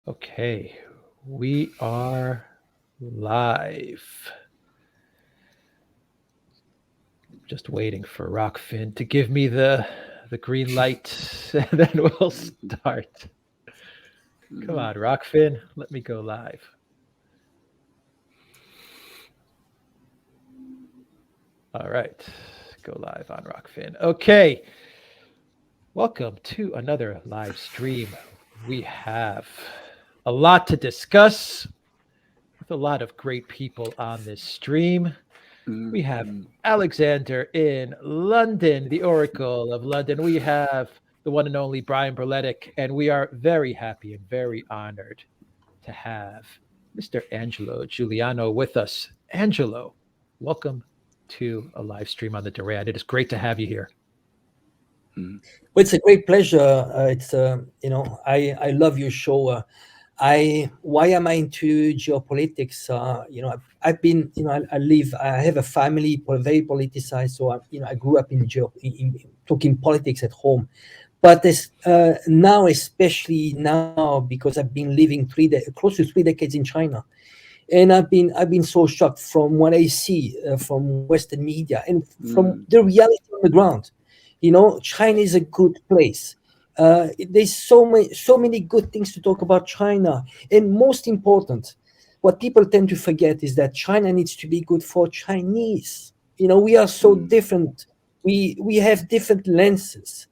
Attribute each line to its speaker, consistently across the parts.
Speaker 1: Okay, we are live. Just waiting for Rockfin to give me the green light, and then we'll start. Come on, Rockfin, let me go live. All right, go live on Rockfin. Okay, welcome to another live stream. We have a lot to discuss with a lot of great people on this stream. We have Alexander in London, the Oracle of London. We have the one and only Brian Berletic, and we are very happy and very honored to have Mr. Angelo Giuliano with us. Angelo, welcome to a live stream on the Duran. It is great to have you here.
Speaker 2: Well, it's a great pleasure. It's I love your show. Why am I into geopolitics? I've been I have a family very politicized, so I grew up in talking politics at home. But now, especially now, because I've been living close to 3 decades in China, and I've been so shocked from what I see from Western media and from the reality on the ground. China is a good place. There's so many good things to talk about China, and most important, what people tend to forget is that China needs to be good for Chinese. We are so different. We have different lenses.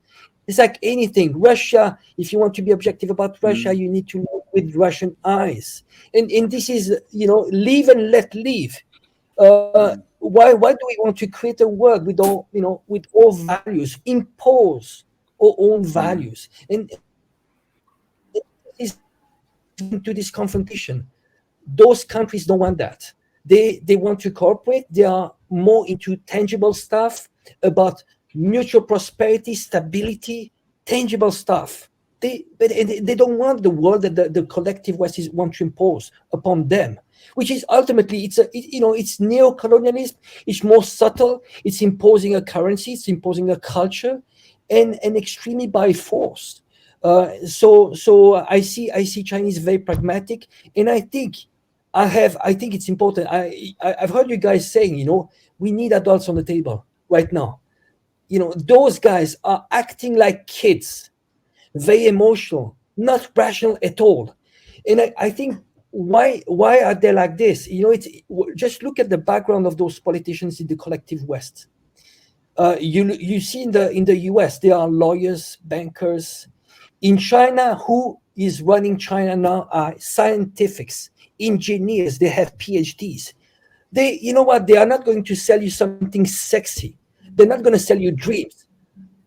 Speaker 2: It's like anything. Russia, if you want to be objective about Russia, you need to look with Russian eyes. And this is, live and let live. Why do we want to create a world with all values, impose our own values? And is into this confrontation. Those countries don't want that. They want to cooperate. They are more into tangible stuff about mutual prosperity, stability, tangible stuff. They don't want the world that the collective West want to impose upon them, which is ultimately it's neo-colonialism. It's more subtle. It's imposing a currency. It's imposing a culture, and extremely by force. So I see Chinese very pragmatic, and I think it's important. I've heard you guys saying, we need adults on the table right now. Those guys are acting like kids, very emotional, not rational at all. And I think why are they like this? It's just look at the background of those politicians in the collective West. You see in the US, there are lawyers, bankers. In China, who is running China now are scientists, engineers. They have PhDs. You know what? They are not going to sell you something sexy. They're not going to sell you dreams.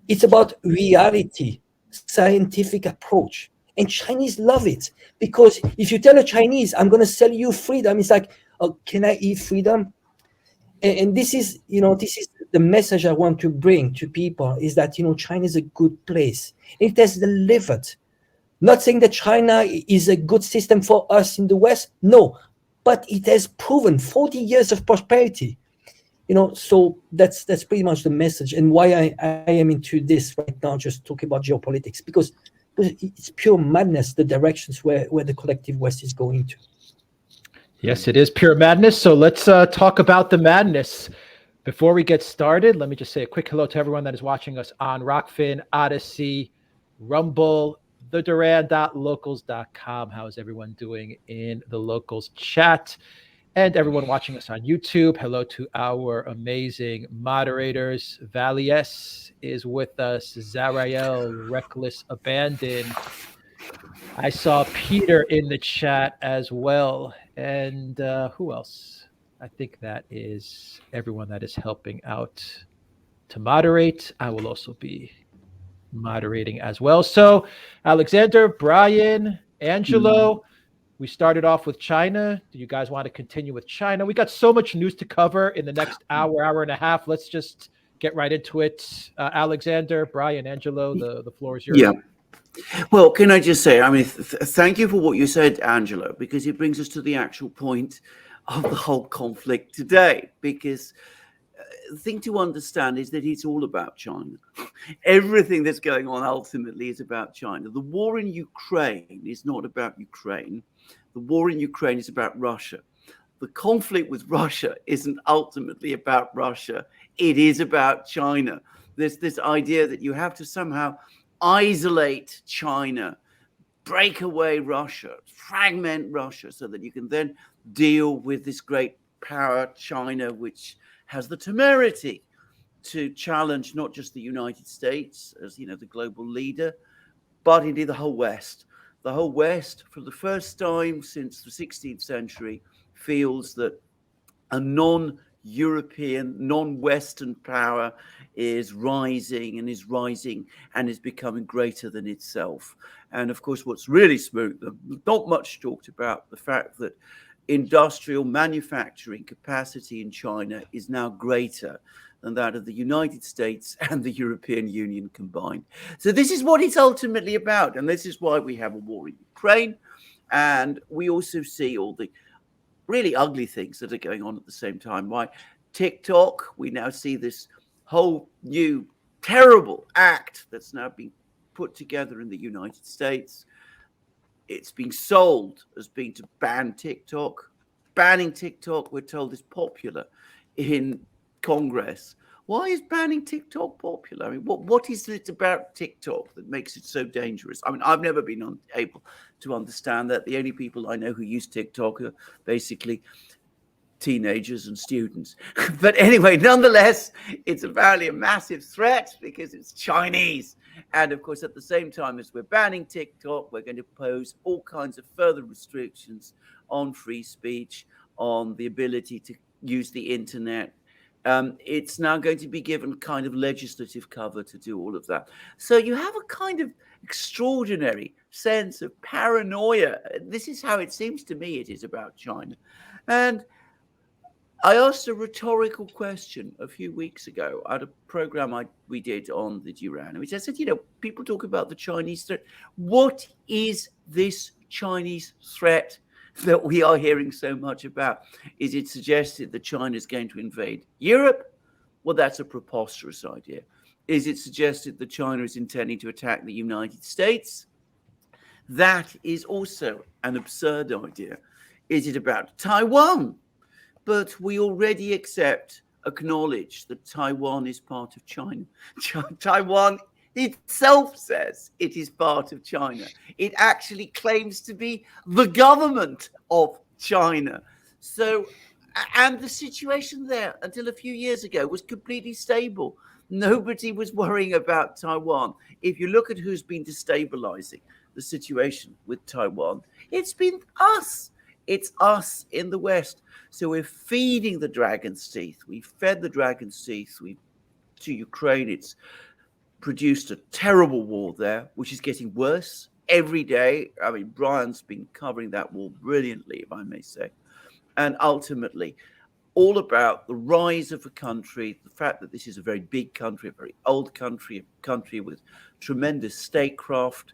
Speaker 2: It's about reality, scientific approach. And Chinese love it, because if you tell a Chinese, I'm going to sell you freedom, it's like, oh, can I eat freedom? And this is the message I want to bring to people, is that China is a good place. It has delivered. Not saying that China is a good system for us in the West, no, but it has proven 40 years of prosperity. So that's pretty much the message, and why I am into this right now, just talking about geopolitics, because it's pure madness, the directions where the collective West is going to.
Speaker 1: Yes, it is pure madness. So let's talk about the madness. Before we get started, let me just say a quick hello to everyone that is watching us on Rockfin, Odyssey, Rumble, theduran.locals.com. How is everyone doing in the locals chat? And everyone watching us on YouTube, hello to our amazing moderators. Valies is with us, Zarael, Reckless Abandon. I saw Peter in the chat as well. And who else? I think that is everyone that is helping out to moderate. I will also be moderating as well. So, Alexander, Brian, Angelo, we started off with China. Do you guys want to continue with China? We got so much news to cover in the next hour and a half. Let's just get right into it. Alexander, Brian, Angelo, the floor is yours.
Speaker 3: Yeah. Well, can I just say, thank you for what you said, Angelo, because it brings us to the actual point of the whole conflict today. Because thing to understand is that it's all about China. Everything that's going on ultimately is about China. The war in Ukraine is not about Ukraine. The war in Ukraine is about Russia. The conflict with Russia isn't ultimately about Russia. It is about China. There's this idea that you have to somehow isolate China, break away Russia, fragment Russia, so that you can then deal with this great power, China, which has the temerity to challenge not just the United States as, you know, the global leader, but indeed the whole West. The whole West, for the first time since the 16th century, feels that a non-European, non-Western power is rising and is becoming greater than itself. And of course, what's really smooth, not much talked about, the fact that industrial manufacturing capacity in China is now greater than that of the United States and the European Union combined. So this is what it's ultimately about. And this is why we have a war in Ukraine. And we also see all the really ugly things that are going on at the same time. Why TikTok, we now see this whole new terrible act that's now being put together in the United States. It's being sold as being to ban TikTok. Banning TikTok, we're told, is popular in Congress. Why is banning TikTok popular? I mean, what is it about TikTok that makes it so dangerous? I mean, I've never been able to understand that. The only people I know who use TikTok are basically teenagers and students. But anyway, nonetheless, it's apparently a massive threat because it's Chinese. And of course, at the same time as we're banning TikTok, we're going to pose all kinds of further restrictions on free speech, on the ability to use the internet. It's now going to be given kind of legislative cover to do all of that. So you have a kind of extraordinary sense of paranoia. This is how it seems to me it is about China. And I asked a rhetorical question a few weeks ago at a program we did on the Duran, which I said, you know, people talk about the Chinese threat. What is this Chinese threat that we are hearing so much about? Is it suggested that China is going to invade Europe? Well, that's a preposterous idea. Is it suggested that China is intending to attack the United States? That is also an absurd idea. Is it about Taiwan? But we already acknowledge that Taiwan is part of China. Taiwan itself says it is part of China. It actually claims to be the government of China. So, and the situation there until a few years ago was completely stable. Nobody was worrying about Taiwan. If you look at who's been destabilizing the situation with Taiwan, it's been us. It's us in the West. So we're feeding the dragon's teeth. We fed the dragon's teeth to Ukraine. It's produced a terrible war there, which is getting worse every day. I mean, Brian's been covering that war brilliantly, if I may say. And ultimately, all about the rise of a country, the fact that this is a very big country, a very old country, a country with tremendous statecraft,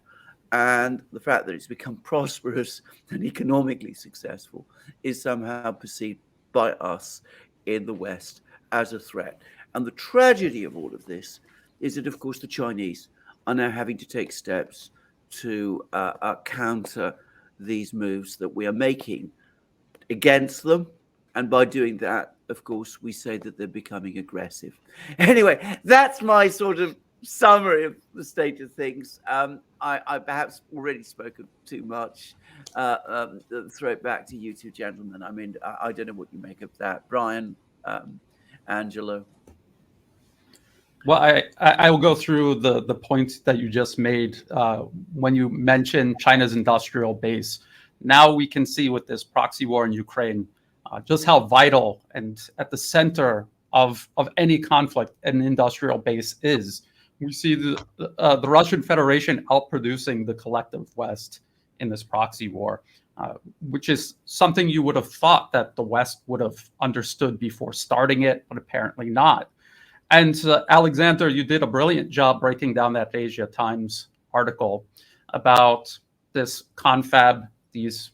Speaker 3: and the fact that it's become prosperous and economically successful is somehow perceived by us in the West as a threat. And the tragedy of all of this is that, of course, the Chinese are now having to take steps to counter these moves that we are making against them. And by doing that, of course, we say that they're becoming aggressive. Anyway, that's my sort of summary of the state of things. I perhaps already spoken too much. Throw it back to you two gentlemen. I mean, I don't know what you make of that. Brian, Angelo.
Speaker 4: Well, I will go through the points that you just made when you mentioned China's industrial base. Now we can see with this proxy war in Ukraine just how vital and at the center of any conflict an industrial base is. We see the Russian Federation outproducing the collective West in this proxy war, which is something you would have thought that the West would have understood before starting it, but apparently not. And Alexander, you did a brilliant job breaking down that Asia Times article about this confab these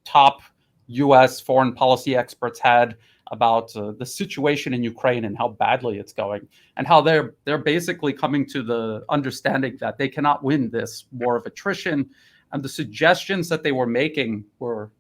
Speaker 4: top U.S. foreign policy experts had about the situation in Ukraine and how badly it's going, and how they're basically coming to the understanding that they cannot win this war of attrition. And the suggestions that they were making were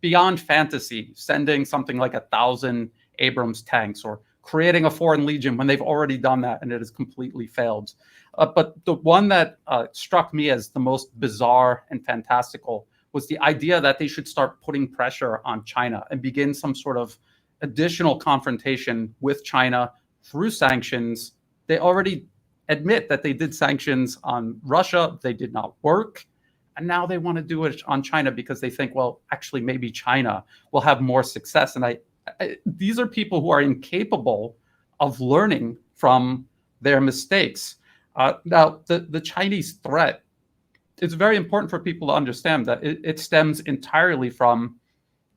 Speaker 4: beyond fantasy, sending something like 1,000 Abrams tanks or creating a foreign legion when they've already done that and it has completely failed. But the one that struck me as the most bizarre and fantastical was the idea that they should start putting pressure on China and begin some sort of additional confrontation with China through sanctions. They already admit that they did sanctions on Russia. They did not work. And now they want to do it on China because they think, well, actually, maybe China will have more success. And these are people who are incapable of learning from their mistakes. Now, the Chinese threat, it's very important for people to understand that it stems entirely from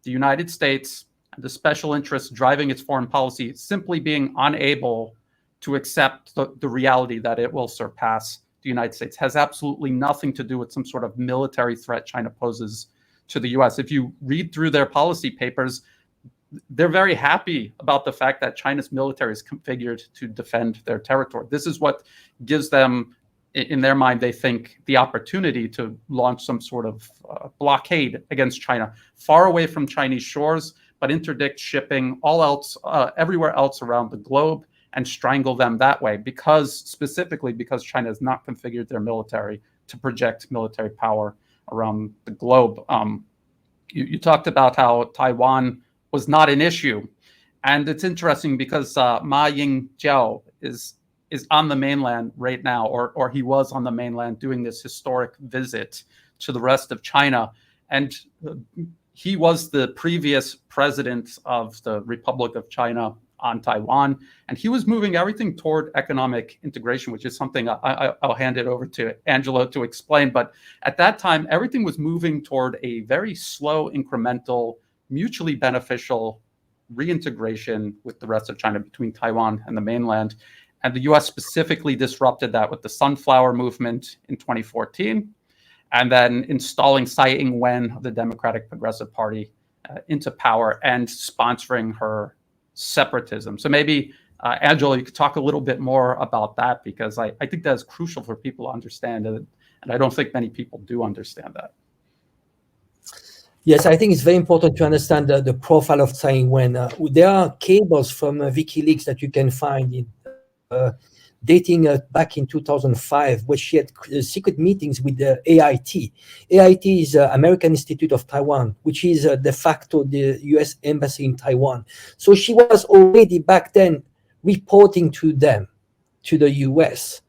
Speaker 4: the United States and the special interests driving its foreign policy simply being unable to accept the reality that it will surpass the United States. Has absolutely nothing to do with some sort of military threat China poses to the US. If you read through their policy papers, they're very happy about the fact that China's military is configured to defend their territory. This is what gives them, in their mind, they think, the opportunity to launch some sort of blockade against China, far away from Chinese shores, but interdict shipping everywhere else around the globe, and strangle them that way, specifically because China has not configured their military to project military power around the globe. You talked about how Taiwan was not an issue. And it's interesting because Ma Ying-jeou is on the mainland right now, or he was on the mainland doing this historic visit to the rest of China. And he was the previous president of the Republic of China on Taiwan, and he was moving everything toward economic integration, which is something I'll hand it over to Angelo to explain. But at that time, everything was moving toward a very slow, incremental, mutually beneficial reintegration with the rest of China between Taiwan and the mainland. And the US specifically disrupted that with the Sunflower Movement in 2014, and then installing Tsai Ing-wen of the Democratic Progressive Party into power and sponsoring her separatism. So maybe, Angelo, you could talk a little bit more about that, because I think that's crucial for people to understand, and I don't think many people do understand that.
Speaker 2: Yes, I think it's very important to understand the profile of Tsai Ing-wen. There are cables from WikiLeaks that you can find dating back in 2005, where she had secret meetings with the AIT. AIT is American Institute of Taiwan, which is de facto the US embassy in Taiwan. So she was already back then reporting to them, to the US.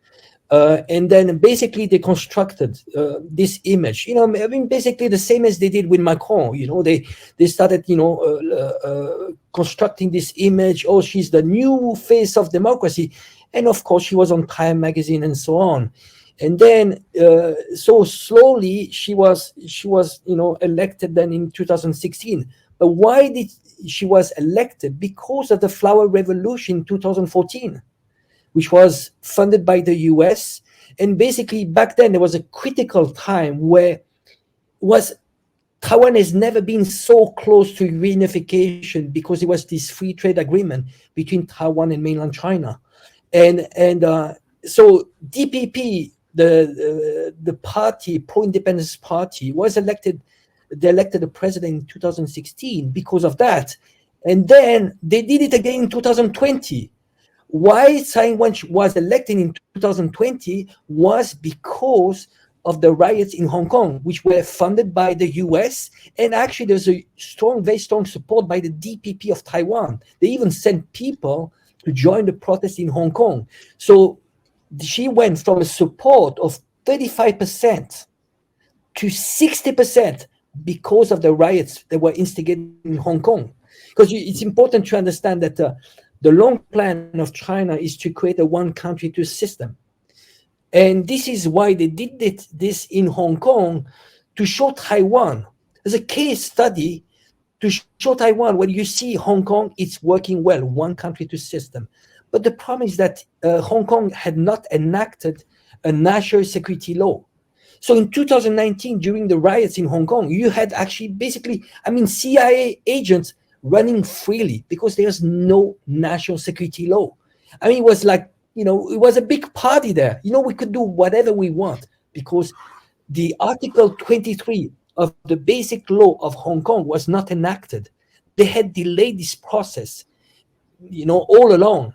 Speaker 2: And then basically they constructed this image, I mean, basically the same as they did with Macron. They started, constructing this image. Oh, she's the new face of democracy. And of course, she was on Time magazine and so on. And then, so slowly she was, elected then in 2016. But why did she was elected? Because of the Flower Revolution in 2014, which was funded by the US. And basically back then there was a critical time where Taiwan has never been so close to reunification, because there was this free trade agreement between Taiwan and mainland China. And so DPP, the party, pro-independence party, was elected. They elected the president in 2016 because of that. And then they did it again in 2020. Why Tsai Ing-wen was elected in 2020 was because of the riots in Hong Kong, which were funded by the US. And actually there's a very strong support by the DPP of Taiwan. They even sent people to join the protest in Hong Kong. So she went from a support of 35% to 60% because of the riots that were instigated in Hong Kong. Because it's important to understand that the long plan of China is to create a one country, two system. And this is why they did this in Hong Kong, to show Taiwan as a case study, to show Taiwan, when you see Hong Kong, it's working well, one country, two system. But the problem is that Hong Kong had not enacted a national security law. So in 2019, during the riots in Hong Kong, you had actually basically, CIA agents running freely because there's no national security law. I mean, it was like, it was a big party there. We could do whatever we want because the Article 23 of the Basic Law of Hong Kong was not enacted. They had delayed this process, all along.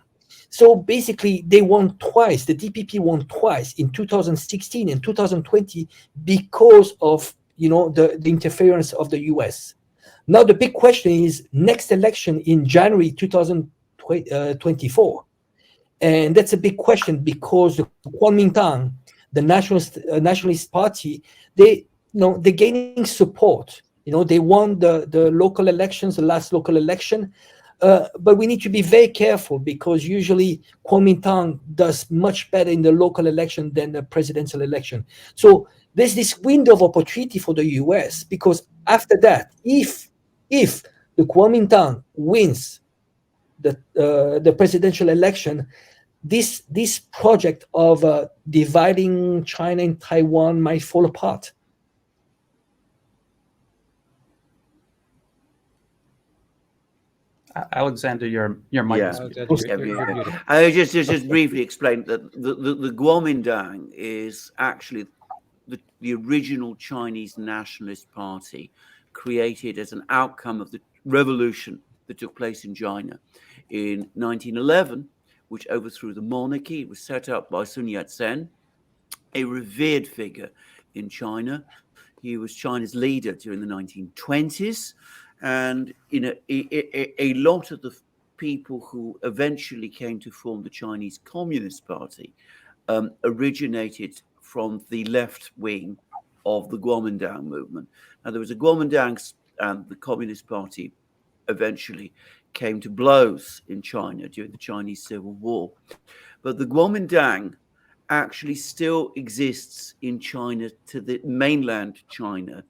Speaker 2: So basically, they won twice. The DPP won twice in 2016 and 2020 because of the interference of the US. Now the big question is next election in January 2024, and that's a big question because the Kuomintang, the nationalist party, they're gaining support. They won the local elections, the last local election. But we need to be very careful because usually Kuomintang does much better in the local election than the presidential election. So there's this window of opportunity for the US because after that, if the Kuomintang wins the presidential election, this project of dividing China and Taiwan might fall apart.
Speaker 4: Alexander, your mic is
Speaker 1: Alexander,
Speaker 3: I just briefly explain that the Kuomintang is actually the original Chinese Nationalist Party, created as an outcome of the revolution that took place in China in 1911, which overthrew the monarchy. It was set up by Sun Yat-sen, a revered figure in China. He was China's leader during the 1920s. And a lot of the people who eventually came to form the Chinese Communist Party originated from the left wing of the Kuomintang movement. Now, there was a Kuomintang, and the Communist Party eventually came to blows in China during the Chinese Civil War. But the Kuomintang actually still exists in China, to the mainland China,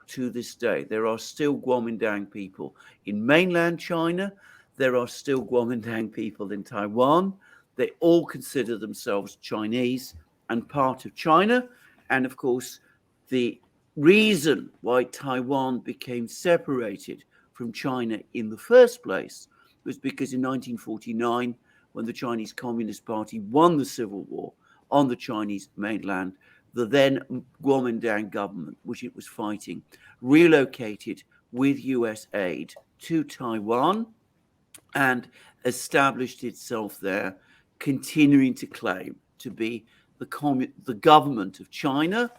Speaker 3: to this day. There are still Kuomintang people in mainland China. There are still Kuomintang people in Taiwan. They all consider themselves Chinese and part of China. And of course, the reason why Taiwan became separated from China in the first place was because in 1949, when the Chinese Communist Party won the Civil War on the Chinese mainland, the then Kuomintang government, which it was fighting, relocated with US aid to Taiwan and established itself there, continuing to claim to be the government of China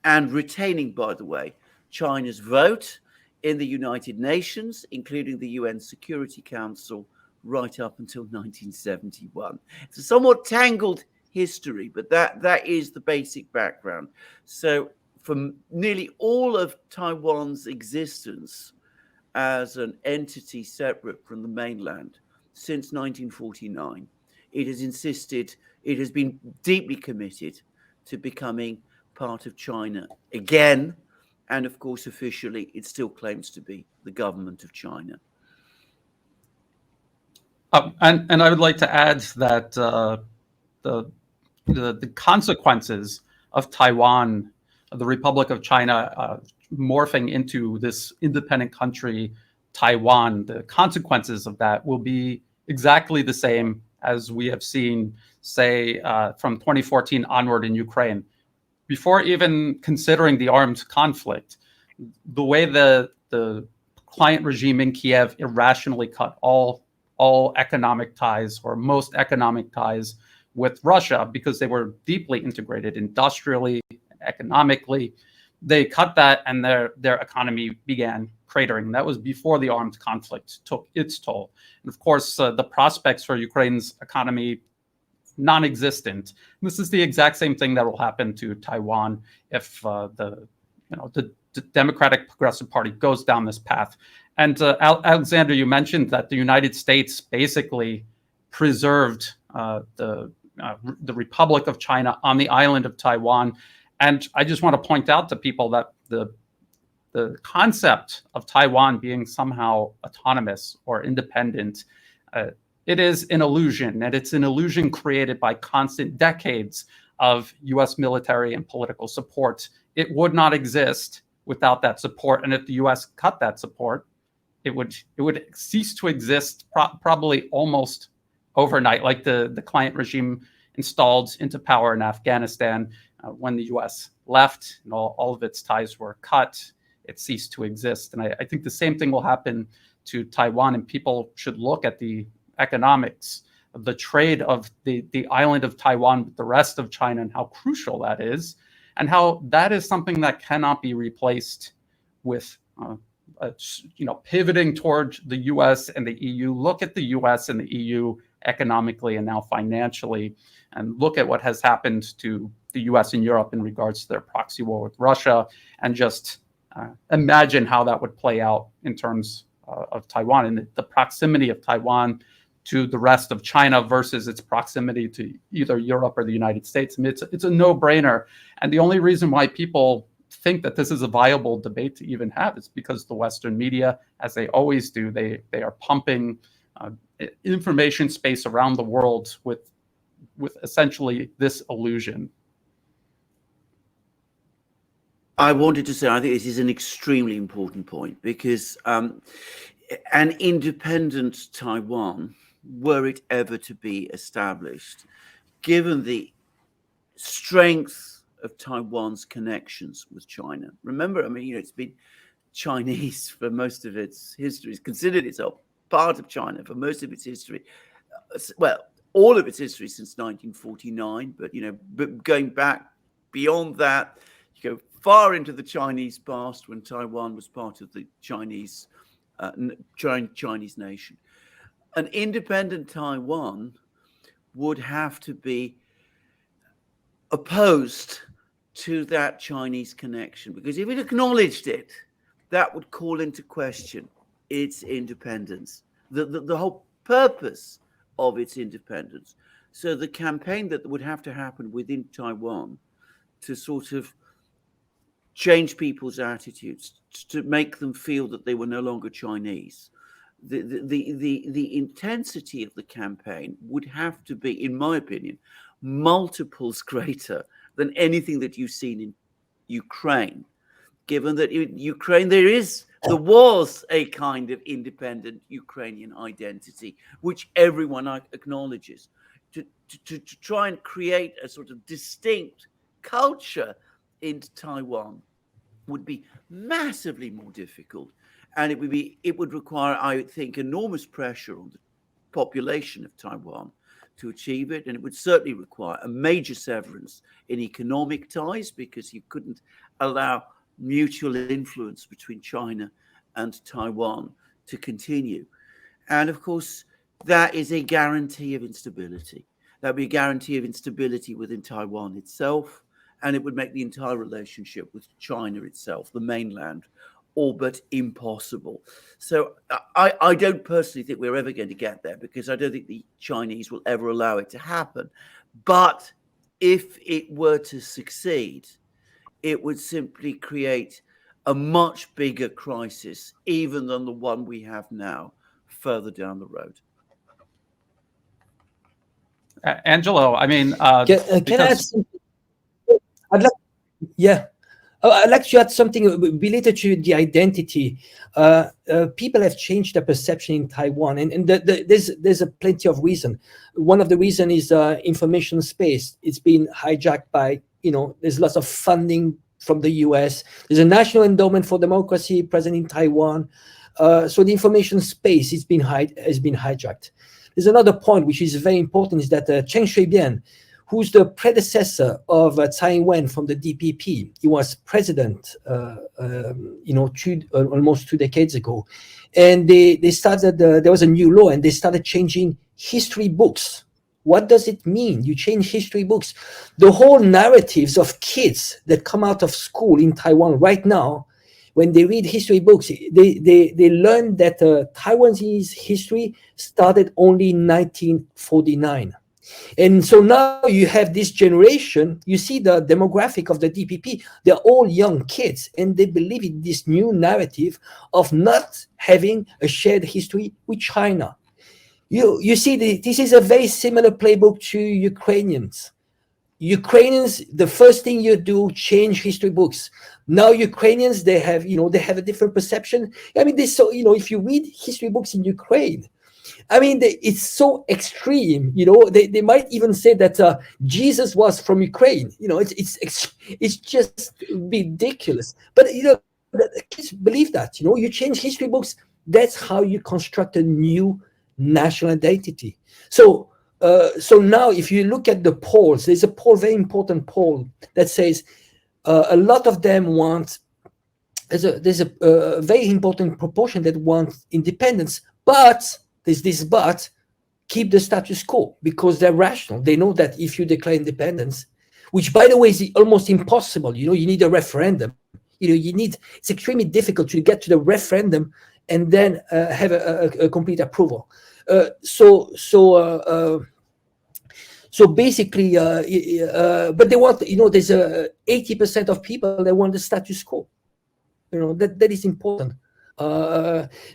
Speaker 3: and retaining, by the way, China's vote in the United Nations, including the UN Security Council, right up until 1971. It's a somewhat tangled history, but that is the basic background. So for nearly all of Taiwan's existence as an entity separate from the mainland since 1949, it has been deeply committed to becoming part of China again. And of course, officially, it still claims to be the government of China.
Speaker 4: And I would like to add that the consequences of Taiwan, the Republic of China, morphing into this independent country, Taiwan, the consequences of that will be exactly the same as we have seen, say, from 2014 onward in Ukraine. Before even considering the armed conflict, the way the client regime in Kiev irrationally cut all economic ties, or most economic ties, with Russia, because they were deeply integrated industrially, economically. They cut that, and their economy began cratering. That was before the armed conflict took its toll. And of course, the prospects for Ukraine's economy, non-existent. This is the exact same thing that will happen to Taiwan if the Democratic Progressive Party goes down this path. And Alexander, you mentioned that the United States basically preserved the Republic of China on the island of Taiwan. And I just want to point out to people that the concept of Taiwan being somehow autonomous or independent, it is an illusion, and it's an illusion created by constant decades of US military and political support. It would not exist without that support. And if the US cut that support, it would cease to exist probably almost overnight, like the client regime installed into power in Afghanistan when the U.S. left and all of its ties were cut. It ceased to exist, and I think the same thing will happen to Taiwan. And people should look at the economics of the trade of the island of Taiwan with the rest of China and how crucial that is, and how that is something that cannot be replaced with pivoting towards the U.S. and the EU. Look at the U.S. and the EU economically and now financially, and look at what has happened to the U.S. and Europe in regards to their proxy war with Russia, and just imagine how that would play out in terms of Taiwan and the proximity of Taiwan to the rest of China versus its proximity to either Europe or the United States. I mean, it's a no-brainer. And the only reason why people think that this is a viable debate to even have is because the Western media, as they always do, they are pumping information space around the world with essentially this illusion.
Speaker 3: I wanted to say, I think this is an extremely important point, because an independent Taiwan, were it ever to be established, given the strength of Taiwan's connections with China. Remember, I mean, it's been Chinese for most of its history. It's considered itself part of China for most of its history. Well, all of its history since 1949, but going back beyond that, you go far into the Chinese past when Taiwan was part of the Chinese nation. An independent Taiwan would have to be opposed to that Chinese connection, because if it acknowledged it, that would call into question its independence, the whole purpose of its independence. So the campaign that would have to happen within Taiwan to sort of change people's attitudes, to make them feel that they were no longer Chinese, the intensity of the campaign would have to be, in my opinion, multiples greater than anything that you've seen in Ukraine, given that in Ukraine there was a kind of independent Ukrainian identity, which everyone acknowledges. To try and create a sort of distinct culture in Taiwan would be massively more difficult, and it would require, I think, enormous pressure on the population of Taiwan to achieve it, and it would certainly require a major severance in economic ties, because you couldn't allow mutual influence between China and Taiwan to continue. And of course, that is a guarantee of instability. That would be a guarantee of instability within Taiwan itself, and it would make the entire relationship with China itself, the mainland, all but impossible. So I don't personally think we're ever going to get there, because I don't think the Chinese will ever allow it to happen. But if it were to succeed, it would simply create a much bigger crisis, even than the one we have now, further down the road.
Speaker 4: Angelo, I mean,
Speaker 2: can I add something? I'd like to add something related to the identity. People have changed their perception in Taiwan, and there's a plenty of reason. One of the reasons is information space. It's been hijacked by, there's lots of funding from the US. There's a National Endowment for Democracy present in Taiwan. So the information space has been hijacked. There's another point which is very important, is that Chen Shui-bian, who's the predecessor of Tsai Ing-wen from the DPP. He was president, almost 2 decades ago. And they started, there was a new law, and they started changing history books. What does it mean? You change history books. The whole narratives of kids that come out of school in Taiwan right now, when they read history books, they learn that Taiwanese history started only in 1949. And so now you have this generation, you see the demographic of the DPP, they're all young kids, and they believe in this new narrative of not having a shared history with China. You see, this is a very similar playbook to Ukrainians. Ukrainians, the first thing you do, change history books. Now Ukrainians, they have a different perception. I mean, if you read history books in Ukraine, I mean, it's so extreme. They might even say that Jesus was from Ukraine. It's just ridiculous. But the kids believe that. You change history books. That's how you construct a new national identity. So now, if you look at the polls, there's a very important poll that says a lot of them want. There's a very important proportion that want independence, but there's this but, keep the status quo, because they're rational. They know that if you declare independence, which by the way is almost impossible, you need a referendum. It's extremely difficult to get to the referendum and then have a complete approval. So basically, but they want, there's 80% of people that want the status quo. That is important.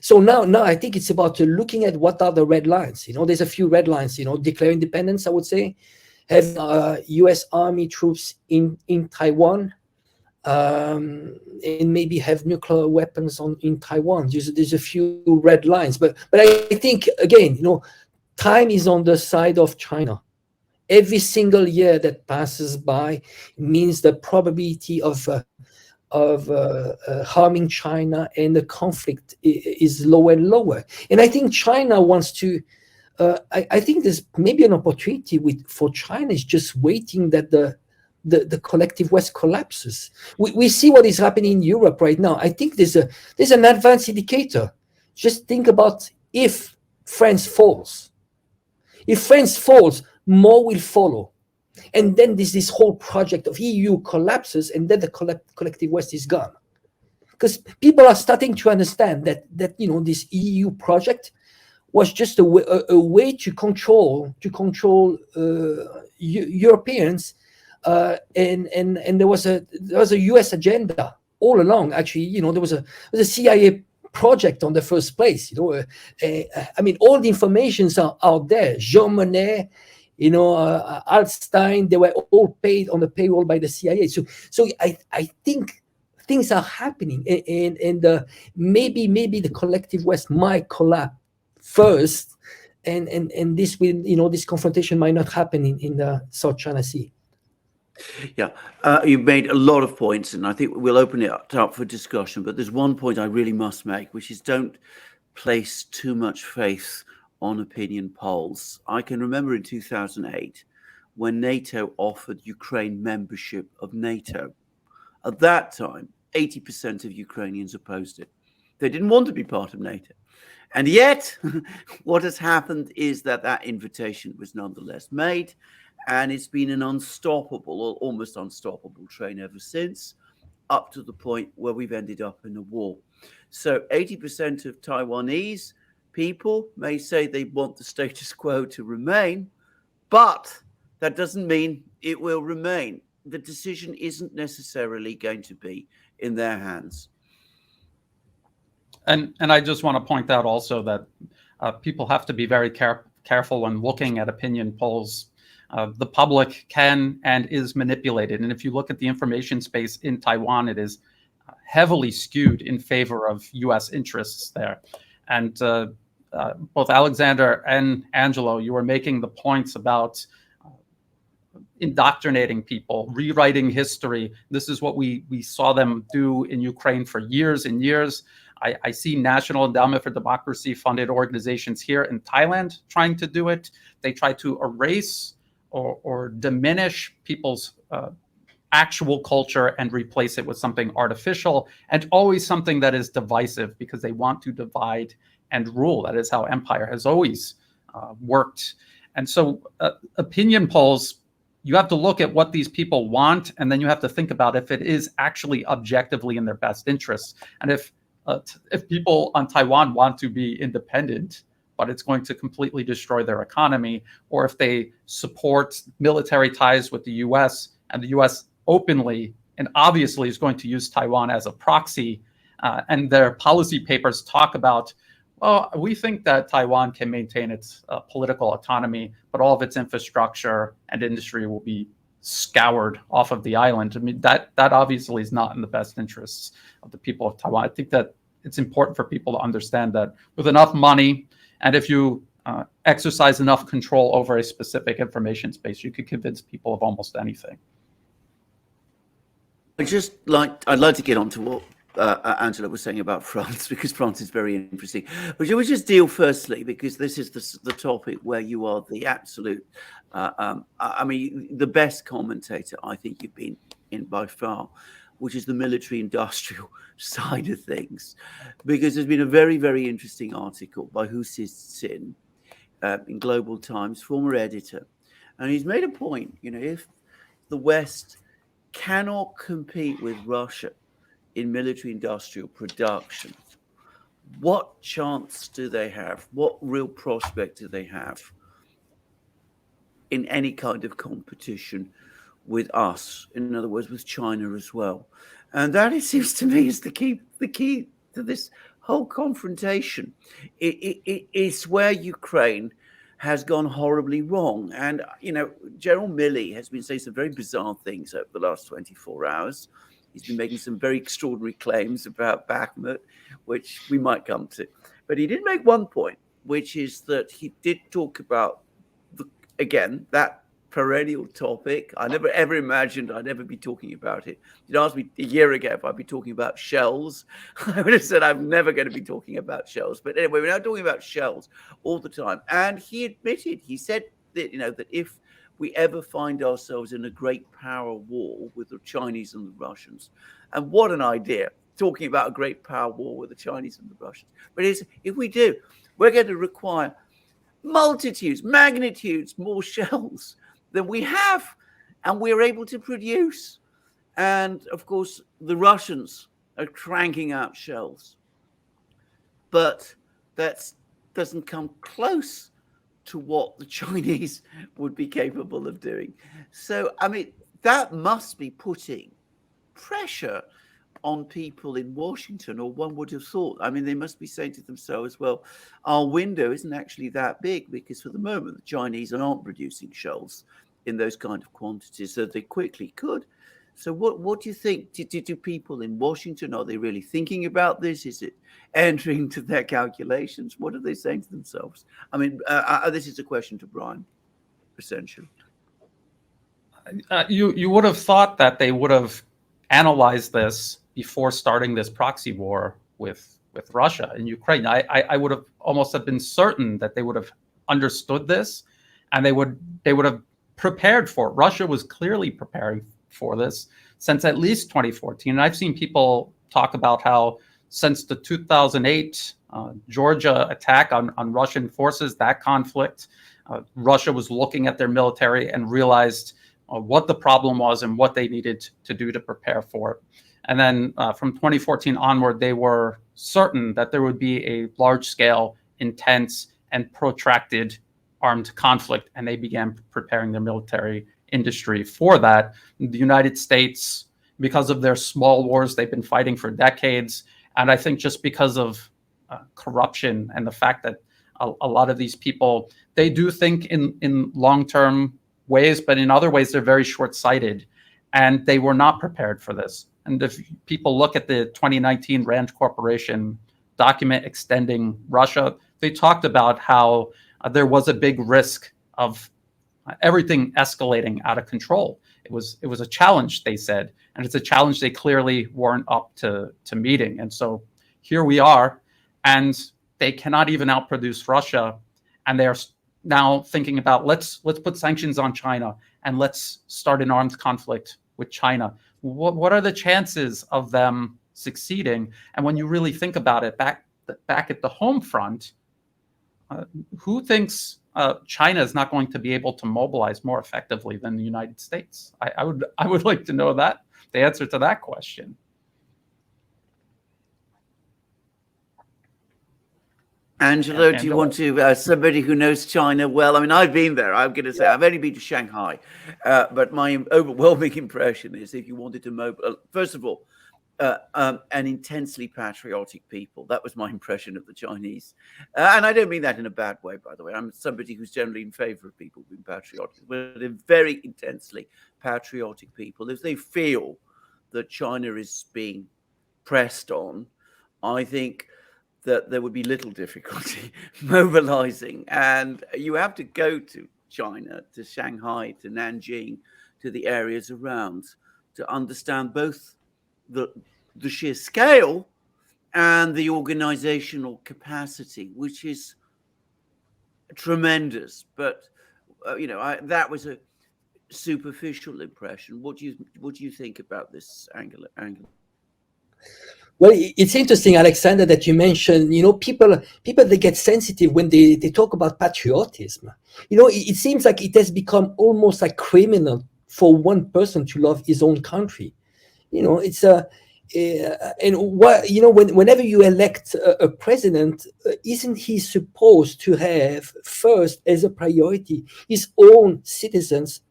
Speaker 2: So now I think it's about looking at what are the red lines. There's a few red lines. Declare independence, I would say, have U.S. Army troops in Taiwan, and maybe have nuclear weapons in Taiwan. There's a few red lines, but I think again, time is on the side of China. Every single year that passes by means the probability of harming China and the conflict is lower and lower. And I think China wants to. I think there's maybe an opportunity for China is just waiting that the collective West collapses. We see what is happening in Europe right now. I think there's an advanced indicator. Just think about if France falls. If France falls, more will follow. And then this whole project of EU collapses, and then the collective West is gone. Because people are starting to understand that this EU project was just a way to control Europeans, and there was a US agenda all along. Actually, there was a CIA project on the first place. I mean, all the informations are out there. Jean Monnet, Alstein, they were all paid on the payroll by the CIA. So I think things are happening, and maybe the collective West might collapse first, and this will, this confrontation might not happen in the South China Sea.
Speaker 3: Yeah, you've made a lot of points, and I think we'll open it up for discussion. But there's one point I really must make, which is don't place too much faith on opinion polls. I can remember in 2008 when NATO offered Ukraine membership of NATO. At that time, 80% of Ukrainians opposed it. They didn't want to be part of NATO. And yet, what has happened is that invitation was nonetheless made, and it's been an unstoppable or almost unstoppable train ever since, up to the point where we've ended up in a war. So 80% of Taiwanese people may say they want the status quo to remain, but that doesn't mean it will remain. The decision isn't necessarily going to be in their hands.
Speaker 4: And I just want to point out also that people have to be very careful when looking at opinion polls. The public can and is manipulated. And if you look at the information space in Taiwan, it is heavily skewed in favor of U.S. interests there. And both Alexander and Angelo, you were making the points about indoctrinating people, rewriting history. This is what we saw them do in Ukraine for years and years. I see National Endowment for Democracy funded organizations here in Thailand trying to do it. They try to erase or diminish people's actual culture and replace it with something artificial, and always something that is divisive, because they want to divide and rule. That is how empire has always worked. And so opinion polls, you have to look at what these people want, and then you have to think about if it is actually objectively in their best interests. And if people on Taiwan want to be independent, but it's going to completely destroy their economy, or if they support military ties with the US, and the US openly and obviously is going to use Taiwan as a proxy, and their policy papers talk about, well, we think that Taiwan can maintain its political autonomy, but all of its infrastructure and industry will be scoured off of the island. I mean, that obviously is not in the best interests of the people of Taiwan. I think that it's important for people to understand that with enough money, and if you exercise enough control over a specific information space, you could convince people of almost anything.
Speaker 3: I'd like to get on to what Angelo was saying about France, because France is very interesting. But should we just deal firstly, because this is the topic where you are the absolute, I mean, the best commentator I think you've been in by far, which is the military-industrial side of things. Because there's been a very, very interesting article by Hu Sin in Global Times, former editor. And he's made a point, you know, if the West cannot compete with Russia in military-industrial production, what chance do they have? What real prospect do they have in any kind of competition with us? In other words, with China as well. And that, it seems to me, is the key to this whole confrontation. It's where Ukraine has gone horribly wrong. And, you know, General Milley has been saying some very bizarre things over the last 24 hours. He's been making some very extraordinary claims about Bakhmut, which we might come to. But he did make one point, which is that he did talk about, again, that perennial topic. I never ever imagined I'd ever be talking about it. You'd asked me a year ago if I'd be talking about shells. I would have said I'm never going to be talking about shells. But anyway, we're now talking about shells all the time. And he admitted, he said that, you know, that if we ever find ourselves in a great power war with the Chinese and the Russians, and what an idea, talking about a great power war with the Chinese and the Russians. But if we do, we're going to require multitudes, magnitudes more shells than we have, and we're able to produce. And of course, the Russians are cranking out shells, but that doesn't come close to what the Chinese would be capable of doing. So, I mean, that must be putting pressure on people in Washington, or one would have thought. I mean, they must be saying to themselves, well, our window isn't actually that big, because for the moment, the Chinese aren't producing shells in those kind of quantities, so they quickly could. So what do you think? Do people in Washington, are they really thinking about this? Is it entering into their calculations? What are they saying to themselves? I mean, this is a question to Brian, essentially.
Speaker 4: You would have thought that they would have analyzed this before starting this proxy war with Russia and Ukraine. I would have almost have been certain that they would have understood this, and they would have prepared for it. Russia was clearly preparing for this since at least 2014. And I've seen people talk about how since the 2008 Georgia attack on Russian forces, that conflict, Russia was looking at their military and realized what the problem was and what they needed to do to prepare for it. And then from 2014 onward, they were certain that there would be a large-scale, intense, and protracted armed conflict, and they began preparing their military industry for that. The United States, because of their small wars, they've been fighting for decades, and I think just because of corruption and the fact that a lot of these people, they do think in long-term ways, but in other ways they're very short-sighted, and they were not prepared for this. And if people look at the 2019 Rand Corporation document extending Russia, they talked about how there was a big risk of everything escalating out of control. It was a challenge, they said, and it's a challenge they clearly weren't up to meeting. And so here we are, and they cannot even outproduce Russia, and they are now thinking about let's put sanctions on China and let's start an armed conflict with China. What are the chances of them succeeding? And when you really think about it, back at the home front, who thinks China is not going to be able to mobilize more effectively than the United States? I would like to know the answer to that question.
Speaker 3: Angelo, do you want to, somebody who knows China well? I mean, I've been there. I'm going to say I've only been to Shanghai, but my overwhelming impression is if you wanted to mobilize, first of all, an intensely patriotic people. That was my impression of the Chinese. And I don't mean that in a bad way, by the way. I'm somebody who's generally in favor of people being patriotic, but they're very intensely patriotic people. If they feel that China is being pressed on, I think that there would be little difficulty mobilizing. And you have to go to China, to Shanghai, to Nanjing, to the areas around to understand both the sheer scale and the organizational capacity, which is tremendous. But that was a superficial impression. What do you think about this, Angelo?
Speaker 2: Well, it's interesting, Alexander, that you mentioned, people they get sensitive when they talk about patriotism. It seems like it has become almost like criminal for one person to love his own country. It's and what whenever you elect a president, isn't he supposed to have first as a priority his own citizens,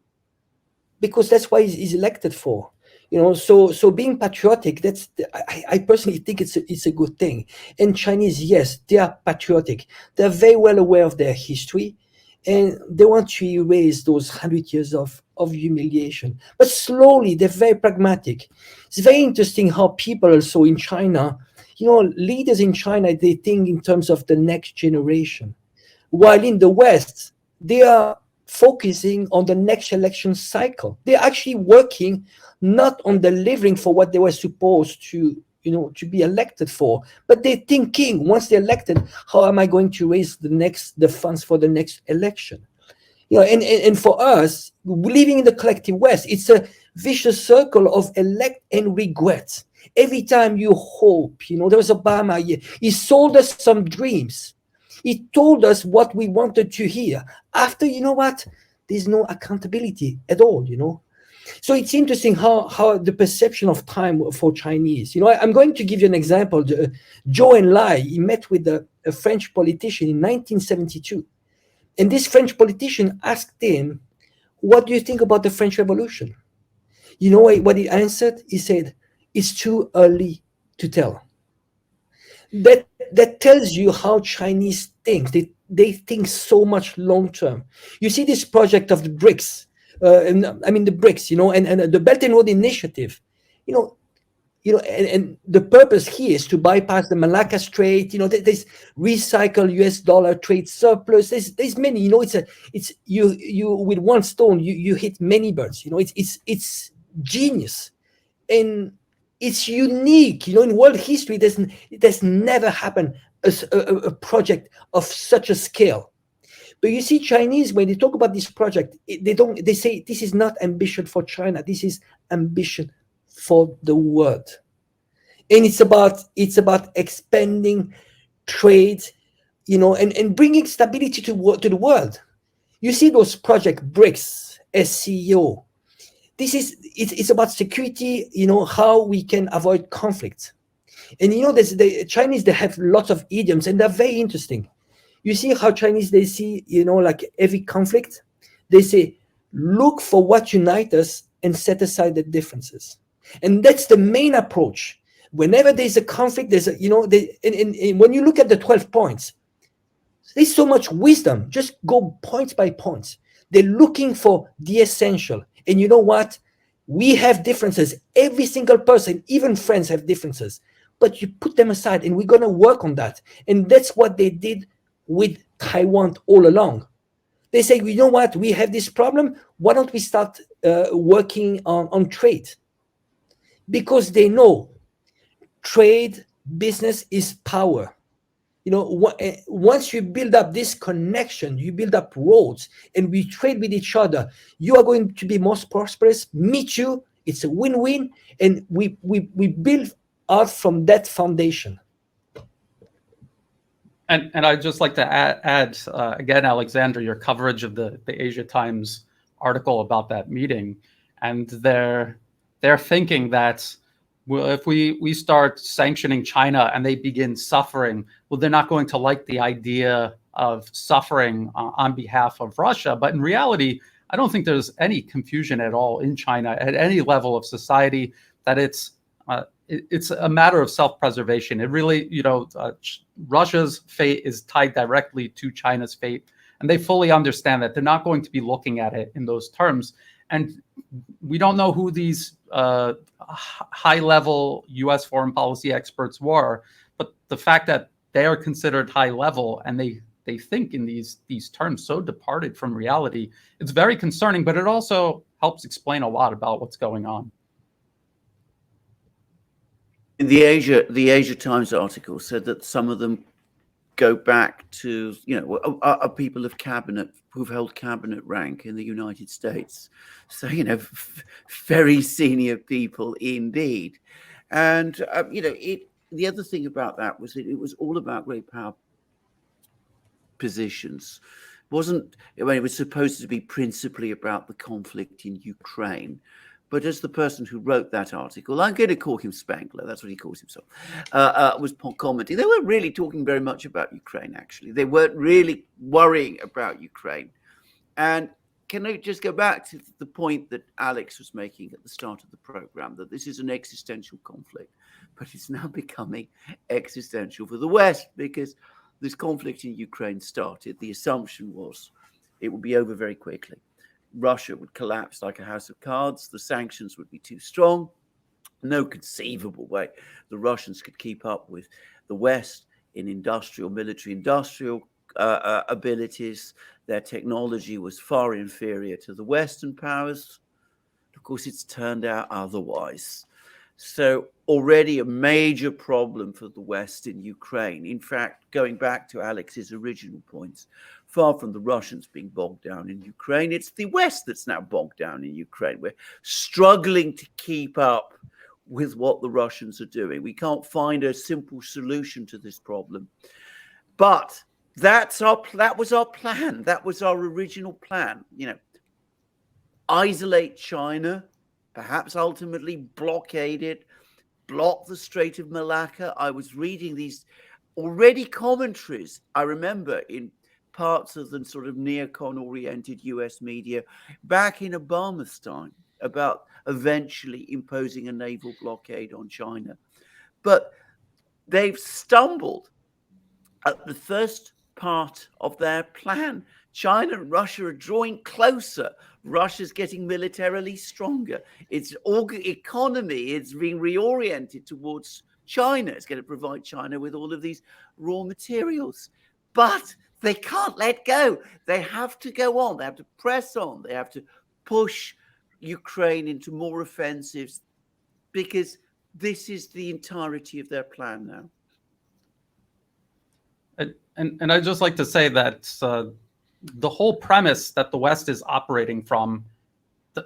Speaker 2: because that's why he's elected for. So being patriotic, I personally think it's a good thing. And Chinese, yes, they are patriotic. They're very well aware of their history, and they want to erase those 100 years of humiliation. But slowly, they're very pragmatic. It's very interesting how people also in China, leaders in China, they think in terms of the next generation, while in the West, they are focusing on the next election cycle. They're actually working not on delivering for what they were supposed to be elected for, but they're thinking, once they're elected, how am I going to raise the funds for the next election? And for us, living in the collective West, it's a vicious circle of elect and regret. Every time you hope, there was Obama, he sold us some dreams. He told us what we wanted to hear. After, there's no accountability at all, So it's interesting how the perception of time for Chinese. I'm going to give you an example. Zhou Enlai, he met with a French politician in 1972. And this French politician asked him, what do you think about the French Revolution? You know what he answered? He said, it's too early to tell. That tells you how Chinese think. They think so much long term. You see this project of the BRICS, the BRICS, and the Belt and Road Initiative, and the purpose here is to bypass the Malacca Strait. There's recycle US dollar trade surplus. There's many. It's you with one stone you hit many birds. It's genius, and it's unique. In world history, there's never happened a project of such a scale. But you see, Chinese, when they talk about this project, they say this is not ambition for China. This is ambition for the world. And it's about expanding trade, and bringing stability to the world. You see those project BRICS, SCO. It's about security, how we can avoid conflict. And there's the Chinese, they have lots of idioms, and they're very interesting. You see how Chinese, they see, like every conflict, they say, look for what unites us and set aside the differences. And that's the main approach. Whenever there's a conflict, there's and when you look at the 12 points, there's so much wisdom. Just go point by point. They're looking for the essential. And you know what? We have differences. Every single person, even friends, have differences. But you put them aside, and we're going to work on that. And that's what they did with Taiwan all along. They say, you know what? We have this problem. Why don't we start working on trade? Because they know trade, business is power. Once you build up this connection, you build up roads, and we trade with each other, you are going to be most prosperous. Me too. It's a win-win, and we build out from that foundation.
Speaker 4: And I'd just like to add again, Alexander, your coverage of the Asia Times article about that meeting, and they're thinking that, well, if we start sanctioning China and they begin suffering, well, they're not going to like the idea of suffering on behalf of Russia. But in reality, I don't think there's any confusion at all in China at any level of society that it's it's a matter of self-preservation. It really, Russia's fate is tied directly to China's fate, and they fully understand that. They're not going to be looking at it in those terms. And we don't know who these high-level U.S. foreign policy experts were, but the fact that they are considered high-level and they think in these terms so departed from reality, it's very concerning, but it also helps explain a lot about what's going on.
Speaker 3: In the Asia Times article said that some of them go back to, are people of cabinet who've held cabinet rank in the United States. So, very senior people indeed. And, the other thing about that was that it was all about great power positions. It was supposed to be principally about the conflict in Ukraine. But as the person who wrote that article, I'm going to call him Spangler, that's what he calls himself, was commenting, they weren't really talking very much about Ukraine, actually. They weren't really worrying about Ukraine. And can I just go back to the point that Alex was making at the start of the program, that this is an existential conflict, but it's now becoming existential for the West, because this conflict in Ukraine started. The assumption was it would be over very quickly. Russia would collapse like a house of cards. The sanctions would be too strong. No conceivable way the Russians could keep up with the West in military industrial abilities. Their technology was far inferior to the Western powers. Of course, it's turned out otherwise. So already a major problem for the West in Ukraine. In fact, going back to Alex's original points, far from the Russians being bogged down in Ukraine, it's the West that's now bogged down in Ukraine. We're struggling to keep up with what the Russians are doing. We can't find a simple solution to this problem. But that was our plan. That was our original plan. Isolate China, perhaps ultimately blockade it, block the Strait of Malacca. I was reading these already commentaries, I remember, in parts of the sort of neocon-oriented US media back in Obama's time about eventually imposing a naval blockade on China. But they've stumbled at the first part of their plan. China and Russia are drawing closer. Russia's getting militarily stronger. Its economy is being reoriented towards China. It's going to provide China with all of these raw materials. But they can't let go. They have to go on. They have to press on. They have to push Ukraine into more offensives, because this is the entirety of their plan now.
Speaker 4: And I'd just like to say that the whole premise that the West is operating from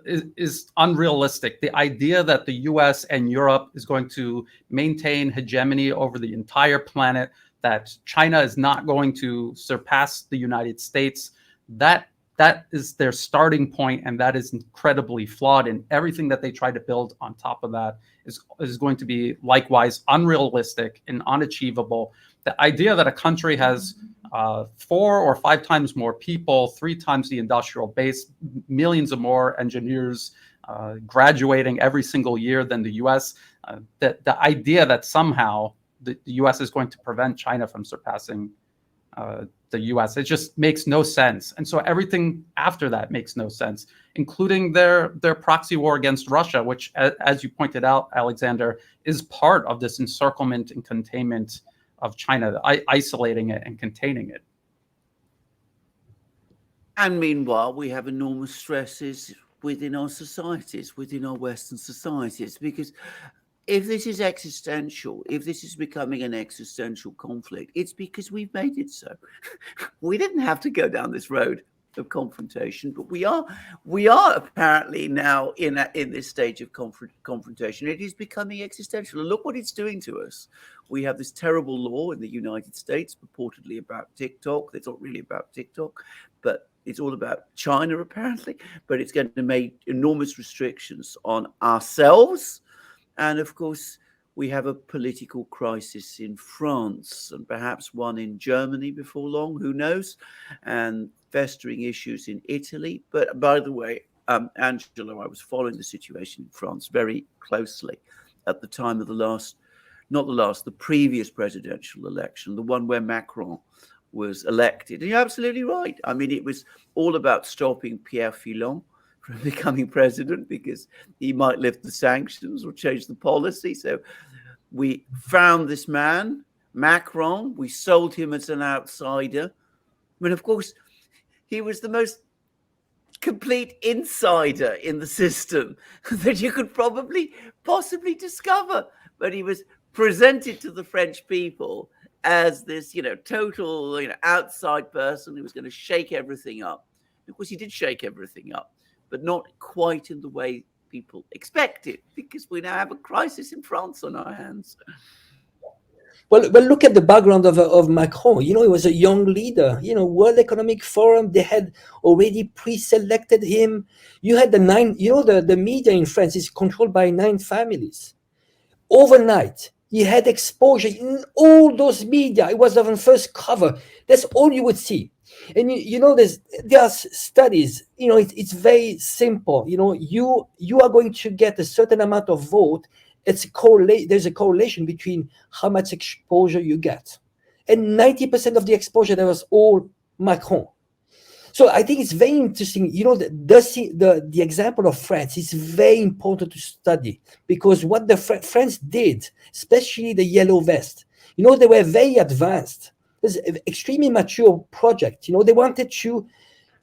Speaker 4: is unrealistic. The idea that the US and Europe is going to maintain hegemony over the entire planet, that China is not going to surpass the United States, that is their starting point, and that is incredibly flawed. And everything that they try to build on top of that is going to be likewise unrealistic and unachievable. The idea that a country has 4 or 5 times more people, 3 times the industrial base, millions of more engineers graduating every single year than the U.S., the idea that somehow the U.S. is going to prevent China from surpassing the U.S., it just makes no sense. And so everything after that makes no sense, including their proxy war against Russia, which, as you pointed out, Alexander, is part of this encirclement and containment of China, isolating it and containing it.
Speaker 3: And meanwhile, we have enormous stresses within our societies, within our Western societies, because if this is existential, if this is becoming an existential conflict, it's because we've made it so. We didn't have to go down this road of confrontation, but we are apparently now in this stage of confrontation. It is becoming existential, and look what it's doing to us. We have this terrible law in the United States purportedly about TikTok. It's not really about TikTok, but it's all about China apparently. But it's going to make enormous restrictions on ourselves. And of course, we have a political crisis in France and perhaps one in Germany before long, who knows, and festering issues in Italy. But by the way, Angelo, I was following the situation in France very closely. at the time of the previous presidential election, the one where Macron was elected. And you're absolutely right. I mean, it was all about stopping Pierre Fillon from becoming president because he might lift the sanctions or change the policy. So we found this man, Macron. We sold him as an outsider. I mean, of course, he was the most complete insider in the system that you could possibly discover. But he was presented to the French people as this, total, outside person who was going to shake everything up. Of course, he did shake everything up, but not quite in the way people expected, because we now have a crisis in France on our hands.
Speaker 2: Well, look at the background of Macron. He was a young leader. World Economic Forum, they had already pre-selected him. You had the media in France is controlled by 9 families. Overnight, he had exposure in all those media. It was on the first cover. That's all you would see. And there are studies. It's very simple. You are going to get a certain amount of vote. There's a correlation between how much exposure you get, and 90% of the exposure, that was all Macron. So I think it's very interesting. The example of France is very important to study, because what the France did, especially the yellow vest, they were very advanced. It's an extremely mature project. They wanted to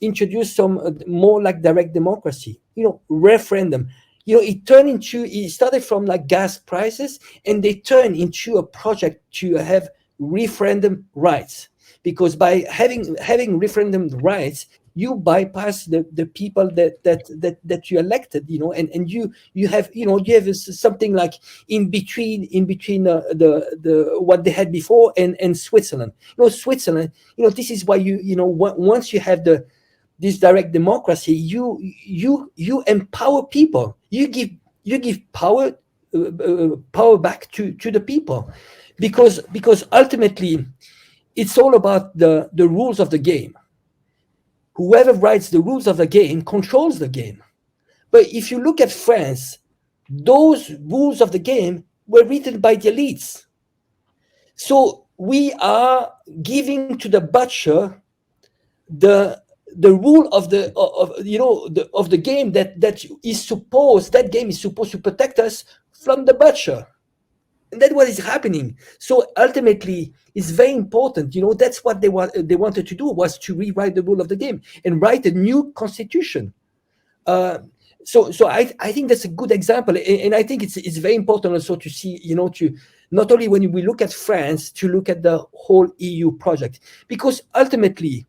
Speaker 2: introduce some more like direct democracy, referendum. It started from like gas prices, and they turned into a project to have referendum rights, because by having referendum rights, you bypass the people that you elected, and you have something like in between the what they had before and Switzerland. Switzerland, this is why once you have this direct democracy, you empower people. You give power back to the people, because ultimately it's all about the rules of the game. Whoever writes the rules of the game controls the game. But if you look at France, those rules of the game were written by the elites. So we are giving to the butcher the rule of the game that game is supposed to protect us from the butcher. And that's what is happening. So ultimately, it's very important. That's what they wanted to do, was to rewrite the rule of the game and write a new constitution. So I think that's a good example, and I think it's very important also to see, to not only when we look at France, to look at the whole EU project, because ultimately,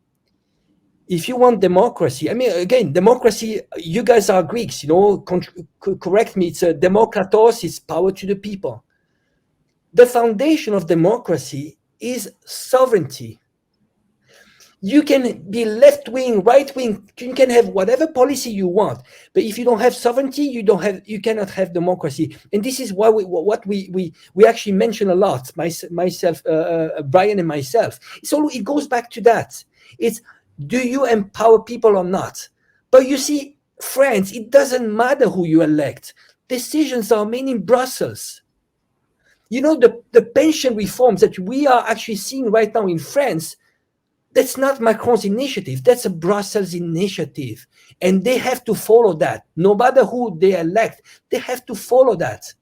Speaker 2: if you want democracy, I mean, again, democracy, you guys are Greeks, correct me, it's a demokratos, it's power to the people. The foundation of democracy is sovereignty. You can be left-wing, right-wing, you can have whatever policy you want, but if you don't have sovereignty, you cannot have democracy. And this is why we actually mention a lot, myself, Brian and myself. It goes back to that. It's, do you empower people or not? But you see, France, it doesn't matter who you elect. Decisions are made in Brussels. The pension reforms that we are actually seeing right now in France, that's not Macron's initiative. That's a Brussels initiative. And they have to follow that. No matter who they elect, they have to follow that.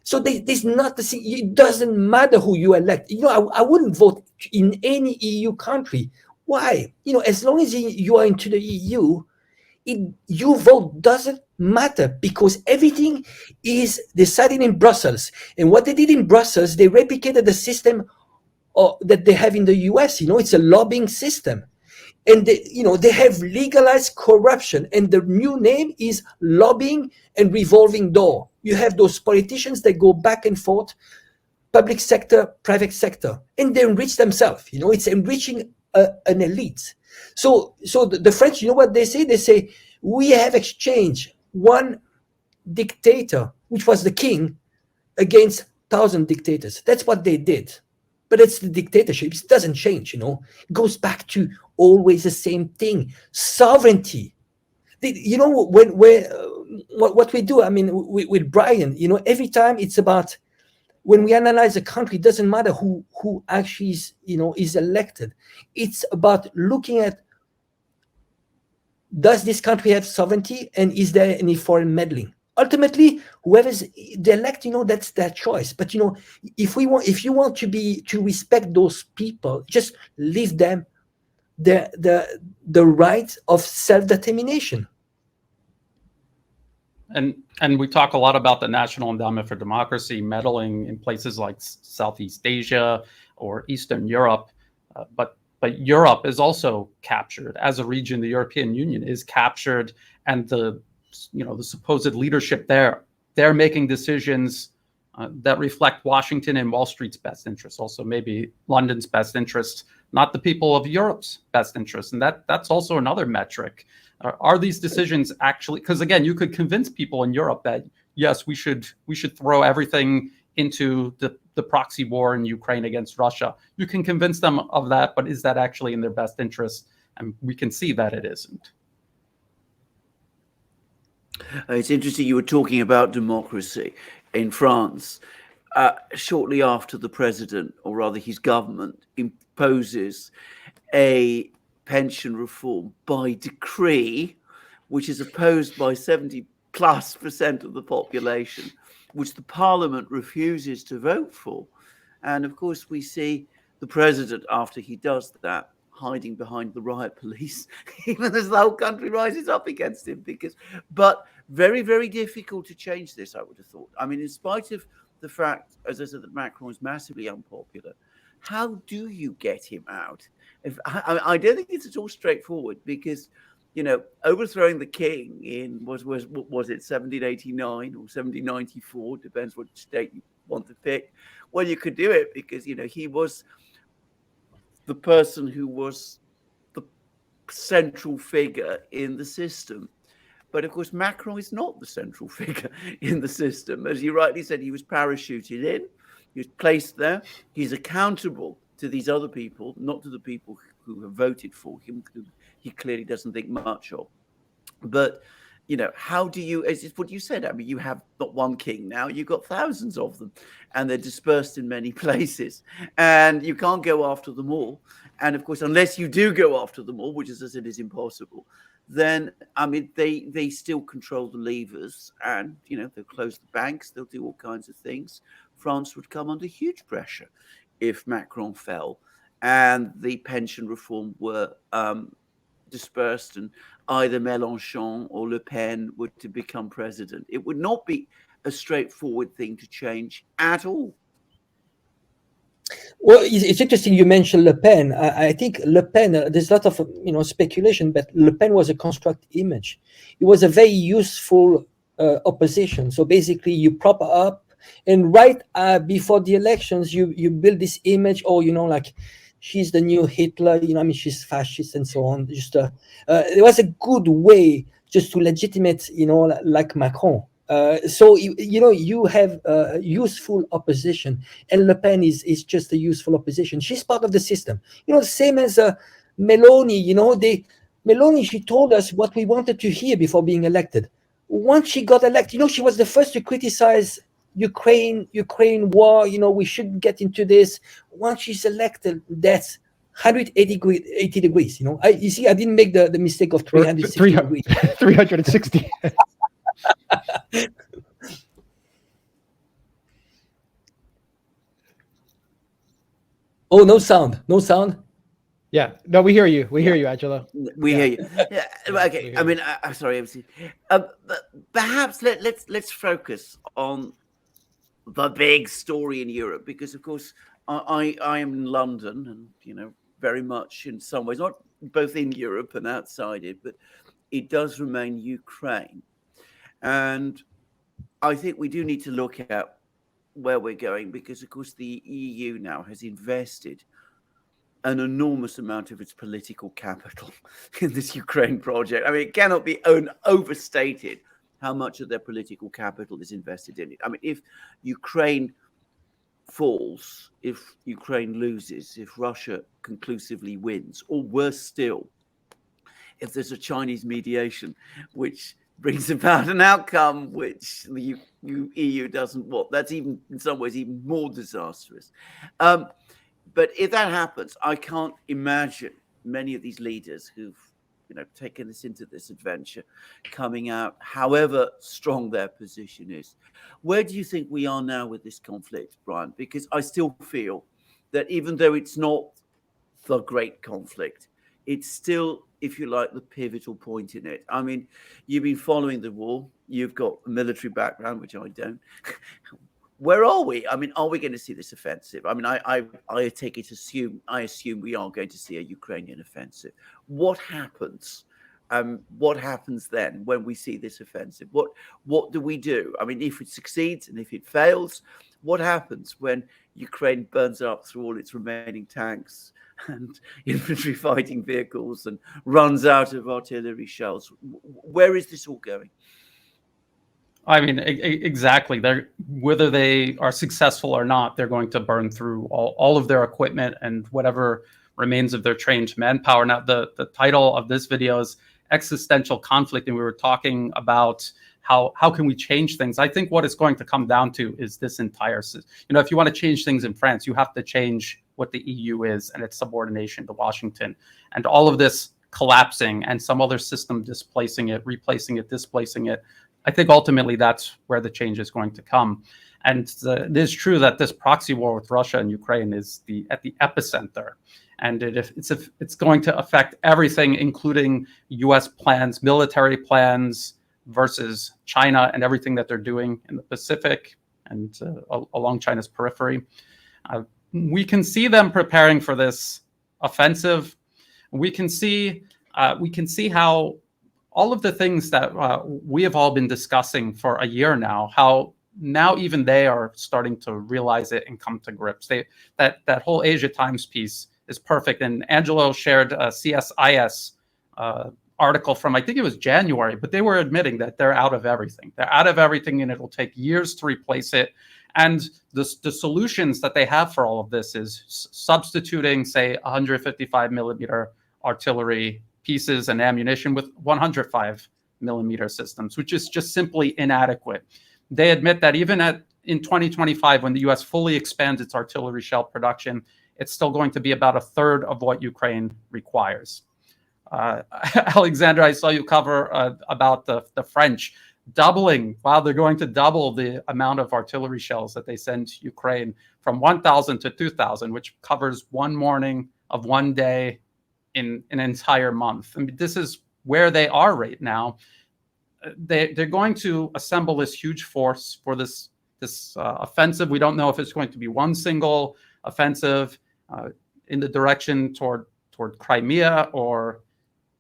Speaker 2: So it doesn't matter who you elect. I wouldn't vote in any EU country. Why? As long as you are into the EU, your vote doesn't matter, because everything is decided in Brussels. And what they did in Brussels, they replicated the system that they have in the US. It's a lobbying system. And they have legalized corruption. And the new name is lobbying and revolving door. You have those politicians that go back and forth, public sector, private sector, and they enrich themselves. It's enriching an elite. So the French, what they say? They say, we have exchanged one dictator, which was the king, against 1,000 dictators. That's what they did. But it's the dictatorship. It doesn't change, It goes back to always the same thing. Sovereignty. When what we do, I mean, with Brian, every time it's about, when we analyze a country, it doesn't matter who actually is elected. It's about looking at, does this country have sovereignty, and is there any foreign meddling? Ultimately, whoever's they elect, that's their choice. But if you want to respect those people, just leave them the right of self-determination.
Speaker 4: And we talk a lot about the National Endowment for Democracy meddling in places like Southeast Asia or Eastern Europe, but Europe is also captured as a region. The European Union is captured, and the supposed leadership there, they're making decisions that reflect Washington and Wall Street's best interests, also maybe London's best interests, not the people of Europe's best interests. And that's also another metric. Are these decisions actually, because again, you could convince people in Europe that yes, we should throw everything into the proxy war in Ukraine against Russia. You can convince them of that, but is that actually in their best interest? And we can see that it isn't.
Speaker 3: It's interesting you were talking about democracy in France. Shortly after the president, or rather his government, imposes a pension reform by decree, which is opposed by 70+% of the population, which the parliament refuses to vote for. And of course, we see the president, after he does that, hiding behind the riot police, even as the whole country rises up against him. But very, very difficult to change this, I would have thought. I mean, in spite of the fact, as I said, that Macron is massively unpopular, how do you get him out? I don't think it's at all straightforward, because overthrowing the king in was it 1789 or 1794, depends what state you want to pick. Well, you could do it because he was the person who was the central figure in the system. But of course, Macron is not the central figure in the system. As you rightly said, he was parachuted in, he was placed there, he's accountable to these other people, not to the people who have voted for him, who he clearly doesn't think much of. But how do you, as what you said, I mean, you have not one king now, you've got thousands of them, and they're dispersed in many places, and you can't go after them all. And of course, unless you do go after them all, which, as I said, is impossible, then, I mean, they still control the levers, and, they'll close the banks, they'll do all kinds of things. France would come under huge pressure if Macron fell and the pension reform were dispersed and either Mélenchon or Le Pen were to become president. It would not be a straightforward thing to change at all.
Speaker 2: Well, it's interesting you mentioned Le Pen. I think Le Pen, there's a lot of speculation, but Le Pen was a construct image. It was a very useful opposition. So basically, you prop her up, and right before the elections, you build this image, like she's the new Hitler. I mean, she's fascist and so on. Just it was a good way just to legitimate, like Macron. So you have a useful opposition, and Le Pen is just a useful opposition. She's part of the system, the same as Meloni. Meloni, she told us what we wanted to hear before being elected. Once she got elected, she was the first to criticize Ukraine war. We shouldn't get into this. Once she's elected, that's 180 degrees. You see, I didn't make the mistake of 360 degrees.
Speaker 1: 360.
Speaker 2: Oh, no sound.
Speaker 1: Yeah, no, we hear you. We hear you, Angelo.
Speaker 3: We hear you. Yeah, okay. I mean, I'm sorry. Perhaps let's focus on the big story in Europe, because, of course, I am in London, and very much in some ways, not both in Europe and outside it, but it does remain Ukraine. And I think we do need to look at where we're going, because, of course, the EU now has invested an enormous amount of its political capital in this Ukraine project. I mean, it cannot be overstated how much of their political capital is invested in it. I mean, if Ukraine falls, if Ukraine loses, if Russia conclusively wins, or worse still, if there's a Chinese mediation which brings about an outcome which the EU doesn't want. That's even in some ways even more disastrous. But if that happens, I can't imagine many of these leaders who've taken us into this adventure coming out, however strong their position is. Where do you think we are now with this conflict, Brian? Because I still feel that even though it's not the great conflict, it's still, if you like, the pivotal point in it. I mean, you've been following the war. You've got a military background, which I don't. Where are we? I mean, are we going to see this offensive? I mean, I take it I assume we are going to see a Ukrainian offensive. What happens? What happens then when we see this offensive? What do we do? I mean, if it succeeds and if it fails, what happens when Ukraine burns up through all its remaining tanks and infantry fighting vehicles and runs out of artillery shells? Where is this all going?
Speaker 4: I mean, exactly. Whether they are successful or not, they're going to burn through all of their equipment and whatever remains of their trained manpower. Now, the title of this video is Existential Conflict, and we were talking about how can we change things. I think what it's going to come down to is this entire, if you want to change things in France, you have to change what the EU is and its subordination to Washington, and all of this collapsing and some other system displacing it, replacing it, displacing it. I think ultimately that's where the change is going to come. And it is true that this proxy war with Russia and Ukraine is at the epicenter. And it's going to affect everything, including U.S. plans, military plans versus China and everything that they're doing in the Pacific and along China's periphery. We can see them preparing for this offensive. We can see how all of the things that we have all been discussing for a year now, how now even they are starting to realize it and come to grips. That whole Asia Times piece is perfect. And Angelo shared a CSIS article from, I think it was January, but they were admitting that they're out of everything. They're out of everything and it'll take years to replace it. And the solutions that they have for all of this is substituting, say, 155 millimeter artillery pieces and ammunition with 105 millimeter systems, which is just simply inadequate. They admit that even in 2025, when the US fully expands its artillery shell production, it's still going to be about a third of what Ukraine requires. Alexander, I saw you cover about the French doubling. Wow, they're going to double the amount of artillery shells that they send to Ukraine from 1,000 to 2,000, which covers one morning of one day in an entire month. I mean, this is where they are right now. They're going to assemble this huge force for this offensive. We don't know if it's going to be one single offensive in the direction toward Crimea or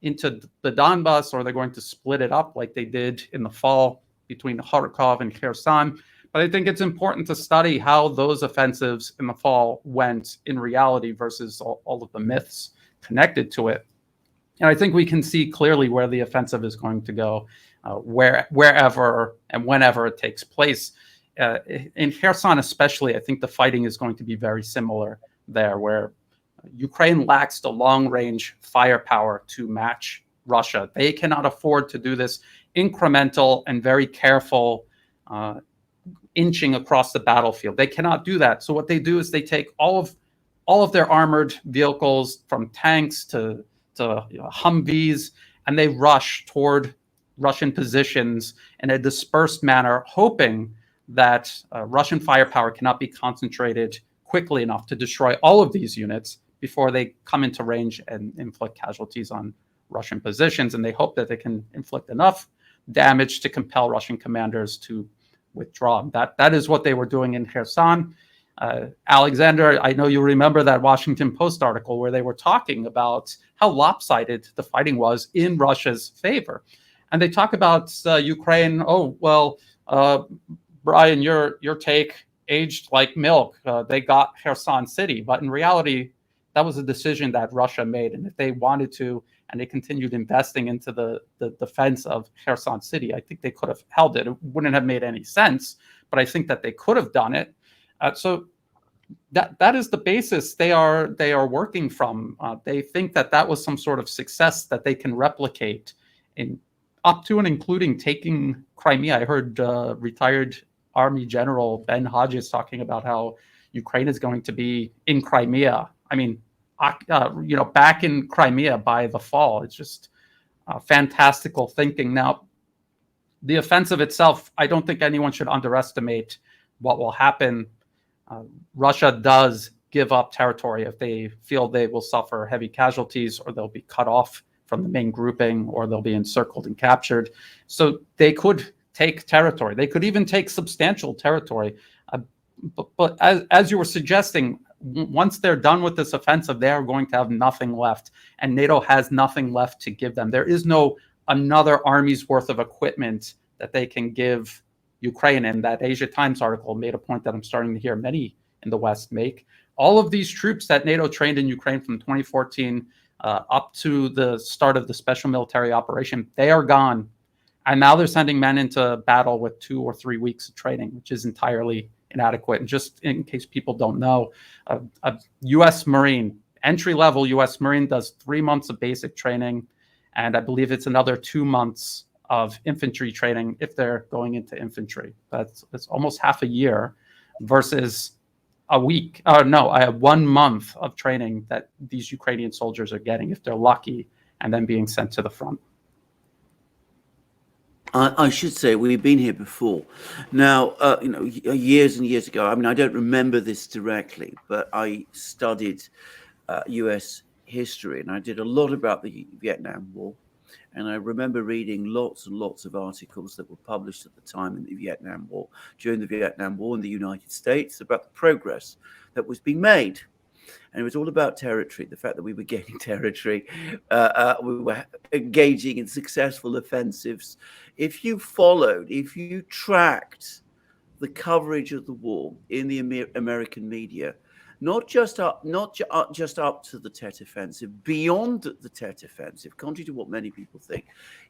Speaker 4: into the Donbas, or they're going to split it up like they did in the fall between Kharkov and Kherson. But I think it's important to study how those offensives in the fall went in reality versus all of the myths connected to it. And I think we can see clearly where the offensive is going to go, wherever and whenever it takes place. In Kherson especially, I think the fighting is going to be very similar there, where Ukraine lacks the long-range firepower to match Russia. They cannot afford to do this incremental and very careful inching across the battlefield. They cannot do that. So what they do is they take all of their armored vehicles, from tanks to Humvees, and they rush toward Russian positions in a dispersed manner, hoping that Russian firepower cannot be concentrated quickly enough to destroy all of these units before they come into range and inflict casualties on Russian positions. And they hope that they can inflict enough damage to compel Russian commanders to withdraw. That is what they were doing in Kherson. Alexander, I know you remember that Washington Post article where they were talking about how lopsided the fighting was in Russia's favor. And they talk about Ukraine. Oh, well, Brian, your take aged like milk. They got Kherson City. But in reality, that was a decision that Russia made. And if they wanted to, and they continued investing into the defense of Kherson City, I think they could have held it. It wouldn't have made any sense, but I think that they could have done it. So that is the basis they are working from. They think that was some sort of success that they can replicate in up to and including taking Crimea. I heard retired Army General Ben Hodges talking about how Ukraine is going to be in Crimea. I mean, back in Crimea by the fall. It's just fantastical thinking. Now, the offensive itself, I don't think anyone should underestimate what will happen. Russia does give up territory if they feel they will suffer heavy casualties, or they'll be cut off from the main grouping, or they'll be encircled and captured. So they could take territory. They could even take substantial territory. But as you were suggesting, once they're done with this offensive, they are going to have nothing left, and NATO has nothing left to give them. There is no another army's worth of equipment that they can give Ukraine. And that Asia Times article made a point that I'm starting to hear many in the West make. All of these troops that NATO trained in Ukraine from 2014 up to the start of the special military operation, they are gone. And now they're sending men into battle with 2 or 3 weeks of training, which is entirely inadequate. And just in case people don't know, a U.S. Marine, entry-level U.S. Marine, does 3 months of basic training, and I believe it's another 2 months of infantry training if they're going into infantry. That's almost half a year versus a week. 1 month of training that these Ukrainian soldiers are getting if they're lucky, and then being sent to the front.
Speaker 3: I should say we've been here before. Now, years and years ago, I mean, I don't remember this directly, but I studied US history, and I did a lot about the Vietnam War. And I remember reading lots and lots of articles that were published at the time in the Vietnam War, during the Vietnam War in the United States, about the progress that was being made. And it was all about territory, the fact that we were gaining territory, we were engaging in successful offensives. If you tracked the coverage of the war in the American media, not just up to the Tet Offensive, beyond the Tet Offensive, contrary to what many people think,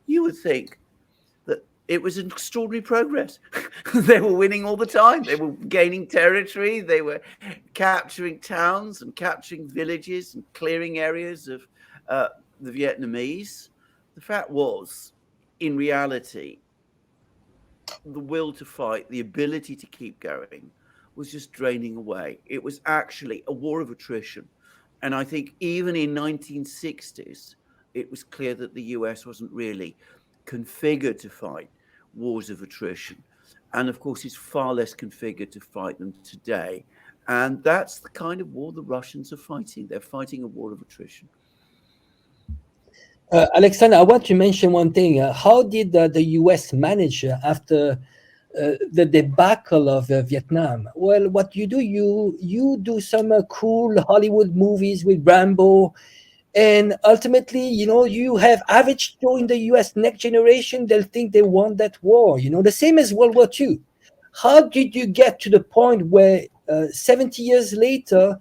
Speaker 3: you would think that it was an extraordinary progress. They were winning all the time. They were gaining territory. They were capturing towns and capturing villages and clearing areas of the Vietnamese. The fact was, in reality, the will to fight, the ability to keep going, was just draining away. It was actually a war of attrition. And I think even in 1960s, it was clear that the US wasn't really configured to fight wars of attrition. And of course, it's far less configured to fight them today. And that's the kind of war the Russians are fighting. They're fighting a war of attrition.
Speaker 2: Alexander, I want to mention one thing. How did the US manage after the debacle of Vietnam? Well, what you do, you do some cool Hollywood movies with Rambo, and ultimately, you have average Joe in the US next generation. They'll think they won that war. The same as World War II. How did you get to the point where 70 years later,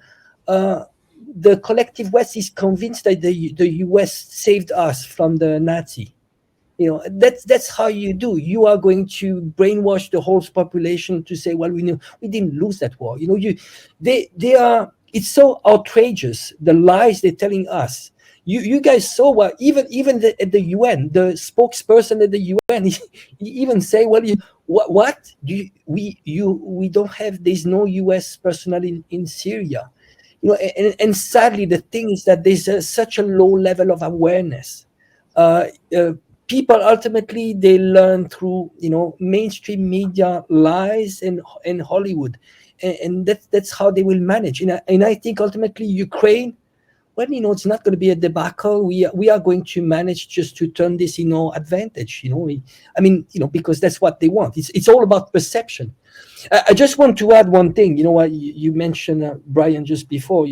Speaker 2: the collective West is convinced that the US saved us from the Nazi? That's how you do. You are going to brainwash the whole population to say, well, we didn't lose that war. It's so outrageous, the lies they're telling us. You guys saw what even at the UN, the spokesperson at the UN, he even say, well, we don't have, there's no US personnel in Syria. And sadly, the thing is that there's such a low level of awareness. People ultimately, they learn through mainstream media lies and Hollywood, and that's how they will manage. And I think ultimately Ukraine, well, it's not going to be a debacle. We are going to manage just to turn this advantage. Because that's what they want. It's all about perception. I just want to add one thing. You mentioned Brian just before.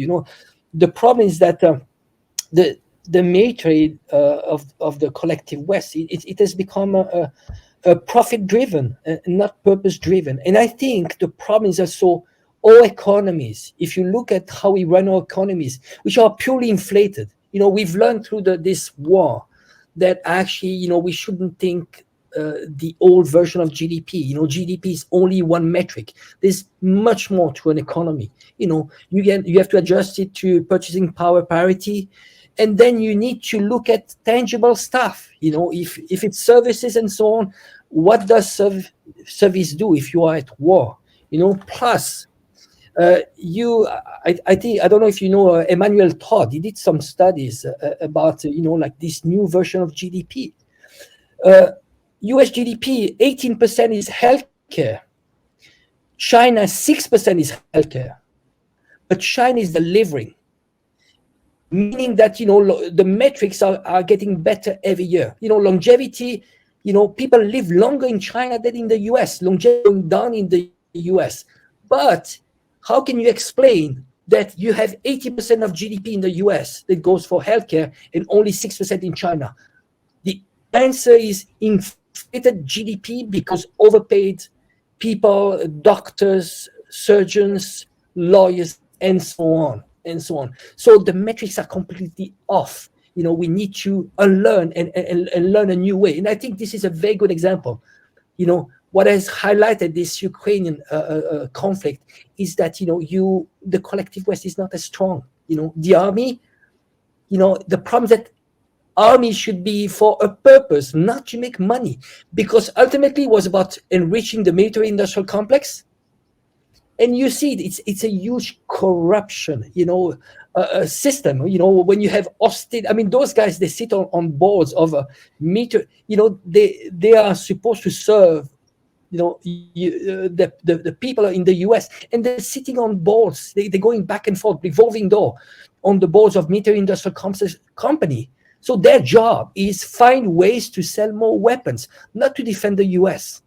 Speaker 2: The problem is that the military of the collective West, it has become a profit-driven, not purpose-driven. And I think the problem is also all economies. If you look at how we run our economies, which are purely inflated, we've learned through this war that actually, we shouldn't think the old version of GDP. GDP is only one metric. There's much more to an economy. You have to adjust it to purchasing power parity. And then you need to look at tangible stuff. If it's services and so on, what does service do if you are at war? Plus, I think, I don't know if you know Emmanuel Todd. He did some studies about like this new version of GDP. US GDP 18% is healthcare. China 6% is healthcare, but China is delivering, meaning that the metrics are getting better every year. Longevity, people live longer in China than in the US. Longevity going down in the US, but how can you explain that you have 80% of GDP in the US that goes for healthcare and only 6% in China? The answer is inflated GDP because overpaid people, doctors, surgeons, lawyers, and so on and so on. So the metrics are completely off. We need to unlearn and learn a new way. And I think this is a very good example. What has highlighted this Ukrainian conflict is that the collective West is not as strong. The army, the problem is that army should be for a purpose, not to make money, because ultimately it was about enriching the military-industrial complex. And you see it's a huge corruption, system. When you have those guys, they sit on boards of a meter. They are supposed to serve the people in the US, and they're sitting on boards. They're going back and forth, revolving door, on the boards of military industrial company. So their job is find ways to sell more weapons, not to defend the US.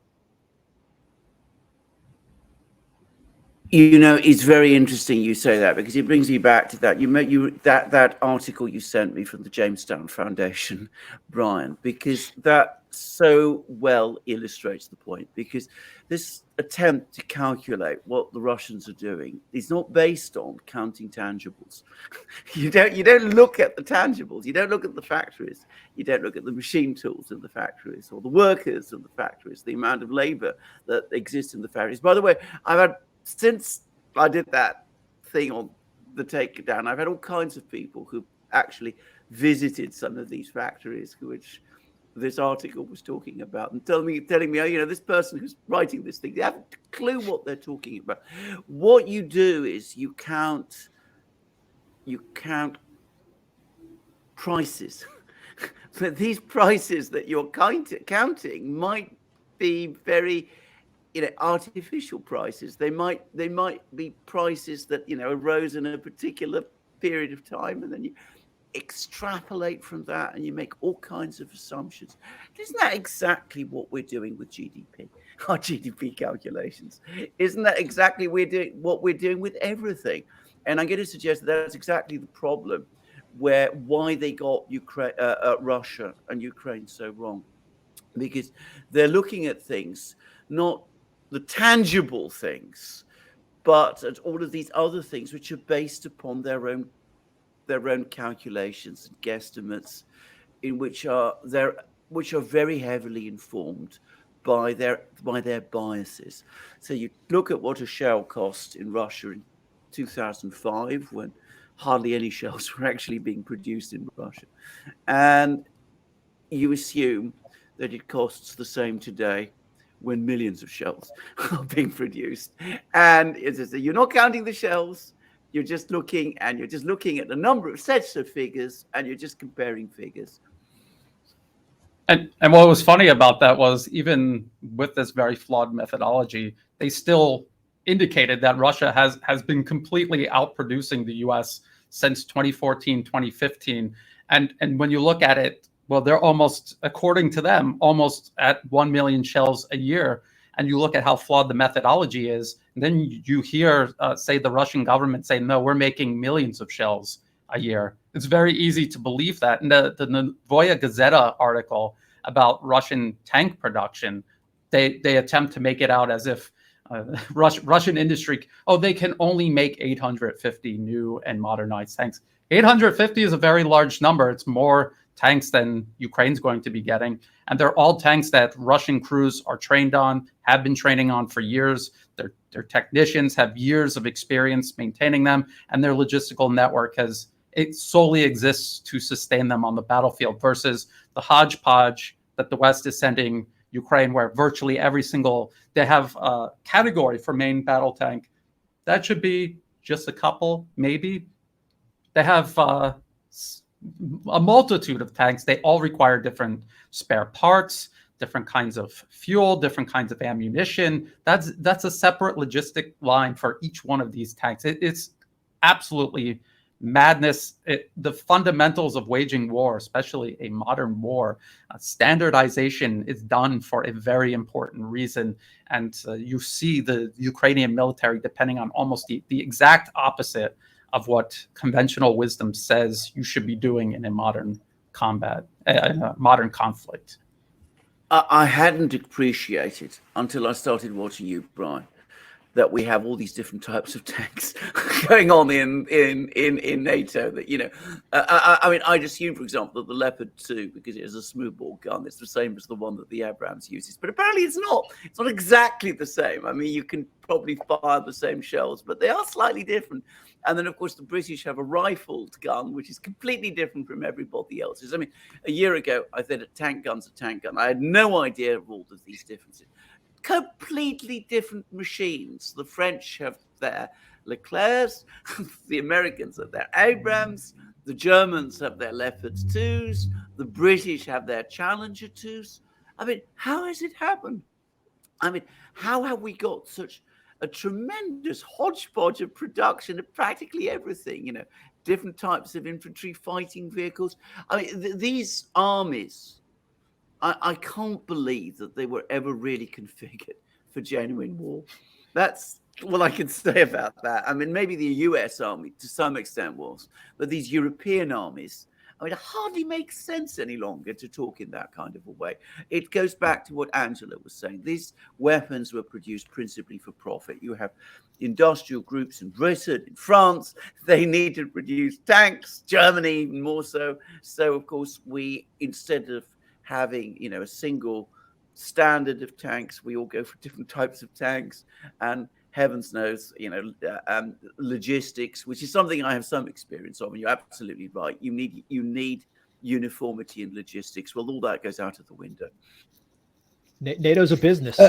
Speaker 3: It's very interesting you say that, because it brings me back to that. That article you sent me from the Jamestown Foundation, Brian, because that so well illustrates the point. Because this attempt to calculate what the Russians are doing is not based on counting tangibles. You don't look at the tangibles. You don't look at the factories. You don't look at the machine tools in the factories, or the workers in the factories, the amount of labor that exists in the factories. By the way, since I did that thing on the takedown, I've had all kinds of people who actually visited some of these factories, which this article was talking about, and telling me, this person who's writing this thing, they haven't a clue what they're talking about. What you do is you count prices, but these prices that you're counting might be very artificial prices. They might be prices that arose in a particular period of time, and then you extrapolate from that and you make all kinds of assumptions. Isn't that exactly what we're doing with GDP, our GDP calculations? Isn't that exactly what we're doing with everything? And I'm going to suggest that that's exactly the problem, why they got Russia and Ukraine so wrong, because they're looking at things, not the tangible things, but at all of these other things which are based upon their own calculations and guesstimates, which are very heavily informed by their biases. So you look at what a shell cost in Russia in 2005, when hardly any shells were actually being produced in Russia, and you assume that it costs the same today when millions of shells are being produced. And you're not counting the shells, you're just looking at the number of sets of figures, and you're just comparing figures.
Speaker 4: And what was funny about that was, even with this very flawed methodology, they still indicated that Russia has been completely outproducing the US since 2014, 2015. And when you look at it, well, they're almost, according to them, almost at 1 million shells a year. And you look at how flawed the methodology is, and then you hear, say, the Russian government say, no, we're making millions of shells a year. It's very easy to believe that. In the Novoya Gazeta article about Russian tank production, they attempt to make it out as if Russian industry, they can only make 850 new and modernized tanks. 850 is a very large number. It's more tanks than Ukraine's going to be getting. And they're all tanks that Russian crews are trained on, have been training on for years. Their technicians have years of experience maintaining them, and their logistical network has it solely exists to sustain them on the battlefield, versus the hodgepodge that the West is sending Ukraine, where virtually every single, they have a category for main battle tank. That should be just a couple, maybe. They have a multitude of tanks. They all require different spare parts, different kinds of fuel, different kinds of ammunition. That's a separate logistic line for each one of these tanks. It's absolutely madness. The fundamentals of waging war, especially a modern war, standardization is done for a very important reason. And you see the Ukrainian military depending on almost the exact opposite of what conventional wisdom says you should be doing in a modern combat, in a modern conflict.
Speaker 3: I hadn't appreciated until I started watching you, Brian, that we have all these different types of tanks going on in NATO. That, you know, I mean, I'd assume, for example, that the Leopard 2, because it is a smoothbore gun, it's the same as the one that the Abrams uses. But apparently it's not. It's not exactly the same. I mean, you can probably fire the same shells, but they are slightly different. And then, of course, the British have a rifled gun, which is completely different from everybody else's. I mean, a year ago, I said a tank gun's a tank gun. I had no idea of all of these differences. Completely different machines. The French have their Leclercs, the Americans have their Abrams, the Germans have their Leopard 2s, the British have their Challenger 2s. I mean, how has it happened? I mean, how have we got such a tremendous hodgepodge of production of practically everything, you know, different types of infantry, fighting vehicles? I mean, these armies, I can't believe that they were ever really configured for genuine war. That's what I can say about that. I mean, maybe the US Army to some extent was, but these European armies, I mean, it hardly makes sense any longer to talk in that kind of a way. It goes back to what Angelo was saying. These weapons were produced principally for profit. You have industrial groups in Britain, in France. They need to produce tanks, Germany even more so. So, of course, we, instead of having, you know, a single standard of tanks, we all go for different types of tanks, and heavens knows, you know, logistics, which is something I have some experience of. And you're absolutely right. You need uniformity in logistics. Well, all that goes out of the window.
Speaker 1: NATO's a business.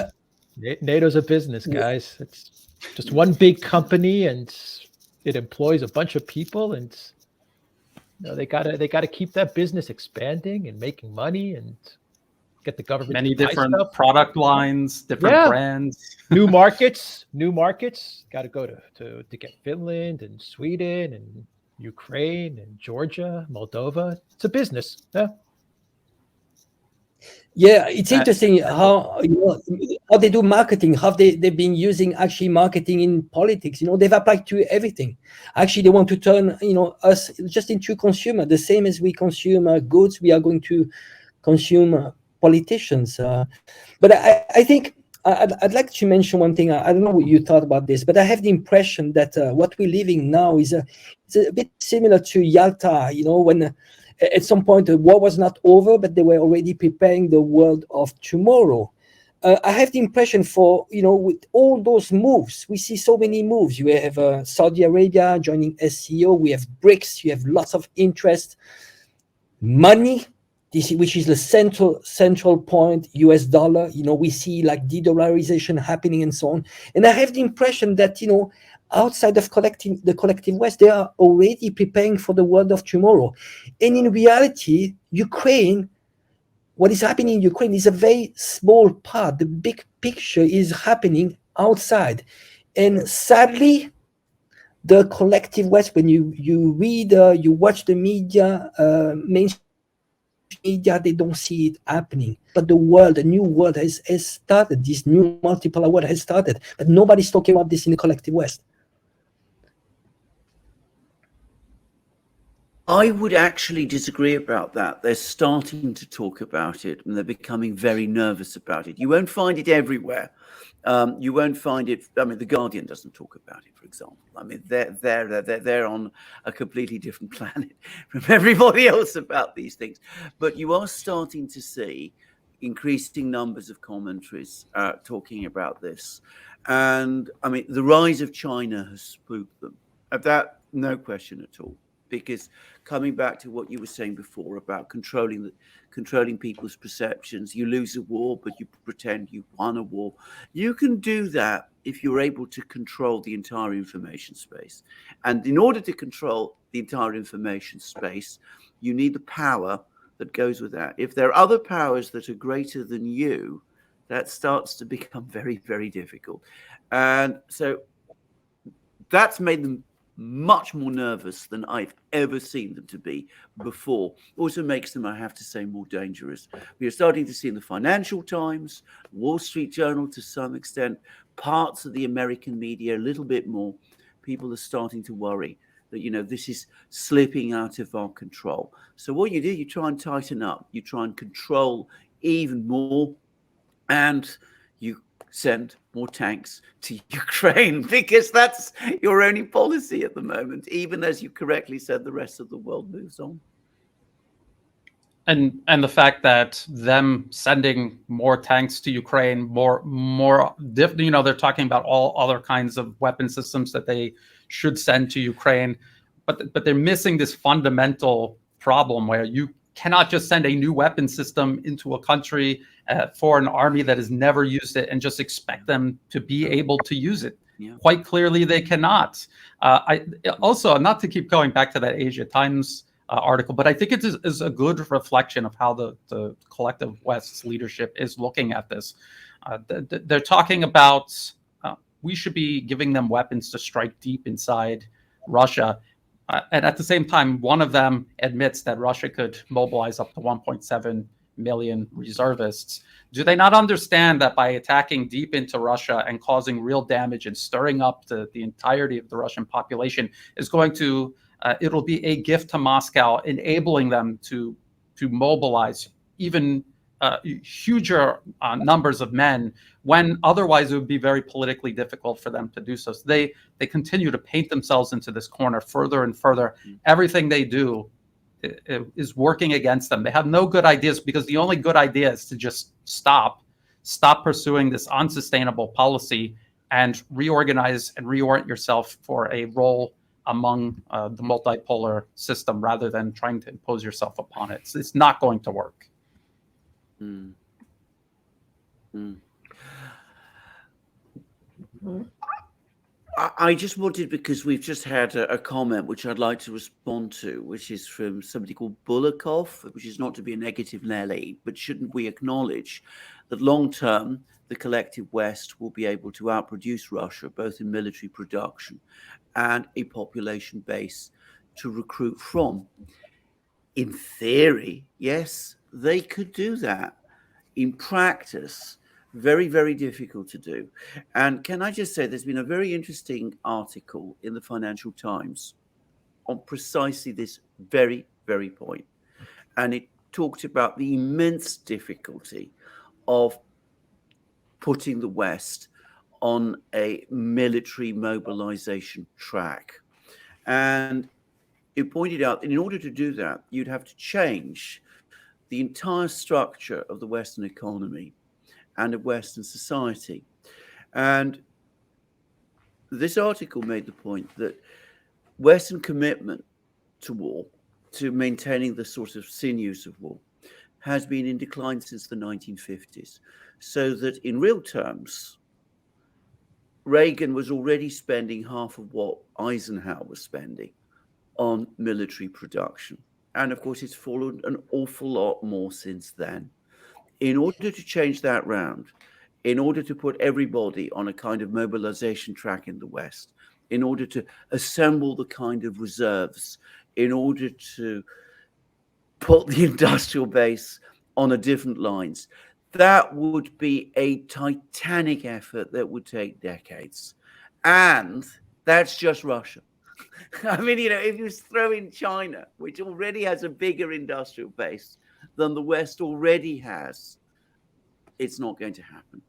Speaker 1: NATO's a business, guys. It's just one big company, and it employs a bunch of people, and you know, they gotta keep that business expanding and making money and get the government
Speaker 4: many
Speaker 1: to buy
Speaker 4: different
Speaker 1: stuff.
Speaker 4: product lines, different brands,
Speaker 1: new markets. Got to go to get Finland and Sweden and Ukraine and Georgia, Moldova. It's a business.
Speaker 2: Yeah, it's interesting how, you know, how they do marketing, how they've been using actually marketing in politics. You know, they've applied to everything. Actually, they want to turn, you know, us just into consumer. The same as we consume goods, we are going to consume politicians. But I think I'd like to mention one thing. I don't know what you thought about this, but I have the impression that what we're living now is it's a bit similar to Yalta, you know, when at some point the war was not over, but they were already preparing the world of tomorrow. I have the impression for, you know, with all those moves, we see so many moves. You have Saudi Arabia joining SCO, we have BRICS, you have lots of interest, money, which is the central point, US dollar. You know, we see like de-dollarization happening and so on. And I have the impression that, you know, outside of the collective West, they are already preparing for the world of tomorrow. And in reality, Ukraine, what is happening in Ukraine is a very small part. The big picture is happening outside. And sadly, the collective West, when you read, you watch the media, mainstream media, they don't see it happening. But the new world has started. This new multipolar world has started. But nobody's talking about this in the collective West.
Speaker 3: I would actually disagree about that. They're starting to talk about it, and they're becoming very nervous about it. You won't find it everywhere. You won't find it. I mean, The Guardian doesn't talk about it, for example. I mean, they're on a completely different planet from everybody else about these things. But you are starting to see increasing numbers of commentaries talking about this. And I mean, the rise of China has spooked them. Of that, no question at all. because coming back to what you were saying before about controlling people's perceptions, you lose a war, but you pretend you won a war. You can do that if you're able to control the entire information space. And in order to control the entire information space, you need the power that goes with that. If there are other powers that are greater than you, that starts to become very, very difficult. And so that's made them much more nervous than I've ever seen them to be before. Also makes them, I have to say, more dangerous. We are starting to see in the Financial Times, Wall Street Journal to some extent, parts of the American media a little bit more. People are starting to worry that, this is slipping out of our control. So what you do, you try and tighten up, you try and control even more, and you send more tanks to Ukraine because that's your only policy at the moment, even as you correctly said, the rest of the world moves on.
Speaker 4: And the fact that them sending more tanks to Ukraine, they're talking about all other kinds of weapon systems that they should send to Ukraine, but they're missing this fundamental problem where you cannot just send a new weapon system into a country for an army that has never used it and just expect them to be able to use it.
Speaker 3: Yeah.
Speaker 4: Quite clearly, they cannot. I also, not to keep going back to that Asia Times article, but I think it is a good reflection of how the collective West's leadership is looking at this. They're talking about we should be giving them weapons to strike deep inside Russia. And at the same time, one of them admits that Russia could mobilize up to 1.7 million reservists. Do they not understand that by attacking deep into Russia and causing real damage and stirring up the entirety of the Russian population is going to, it'll be a gift to Moscow, enabling them to mobilize even huger numbers of men when otherwise it would be very politically difficult for them to do so. So they continue to paint themselves into this corner further and further. Everything they do is working against them. They have no good ideas because the only good idea is to just stop pursuing this unsustainable policy and reorganize and reorient yourself for a role among the multipolar system rather than trying to impose yourself upon it. It's not going to work.
Speaker 3: Mm. I just wanted, because we've just had a comment which I'd like to respond to, which is from somebody called Bulakov, which is not to be a negative Nelly, but shouldn't we acknowledge that long term, the collective West will be able to outproduce Russia, both in military production and a population base to recruit from? In theory, yes, they could do that. In practice, very, very difficult to do. And can I just say, there's been a very interesting article in the Financial Times on precisely this very, very point. And it talked about the immense difficulty of putting the West on a military mobilization track. And it pointed out that in order to do that, you'd have to change the entire structure of the Western economy and of Western society. And this article made the point that Western commitment to war, to maintaining the sort of sinews of war, has been in decline since the 1950s. So that in real terms, Reagan was already spending half of what Eisenhower was spending on military production. And of course, it's fallen an awful lot more since then. In order to change that round, in order to put everybody on a kind of mobilization track in the West, in order to assemble the kind of reserves, in order to put the industrial base on a different lines, that would be a titanic effort that would take decades. And that's just Russia. I mean, if you throw in China, which already has a bigger industrial base than the West already has, it's not going to happen.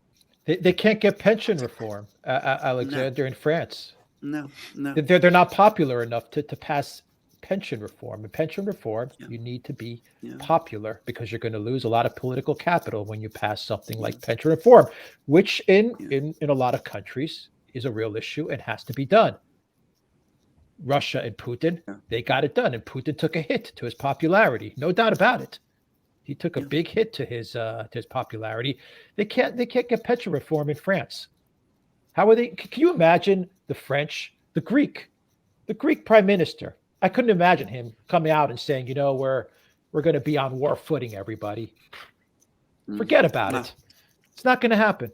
Speaker 1: They can't get pension reform, Alexander, in France.
Speaker 3: No.
Speaker 1: They're not popular enough to pass pension reform. And pension reform, you need to be popular because you're going to lose a lot of political capital when you pass something like pension reform, which in a lot of countries is a real issue and has to be done. Russia and Putin,
Speaker 3: Yeah.
Speaker 1: they got it done, and Putin took a hit to his popularity, no doubt about it. He took a
Speaker 3: Yeah.
Speaker 1: big hit to his popularity. They can't get petro reform in France. How are they? Can you imagine the French, the Greek prime minister? I couldn't imagine him coming out and saying, we're going to be on war footing, everybody.
Speaker 3: Mm.
Speaker 1: Forget about
Speaker 3: No.
Speaker 1: it. It's not going to happen.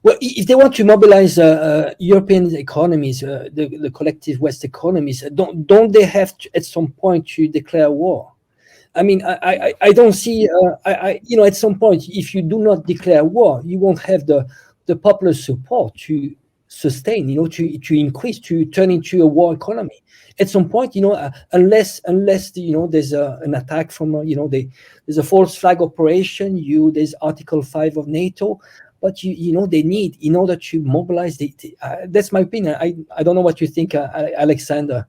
Speaker 2: Well, if they want to mobilize European economies, the collective West economies, don't they have to, at some point, to declare war? I mean, I don't see, at some point, if you do not declare war, you won't have the popular support to sustain, to increase, to turn into a war economy. At some point, unless there's an attack from, there's a false flag operation, there's Article 5 of NATO, but they need, in order to mobilize that's my opinion. I don't know what you think, Alexander.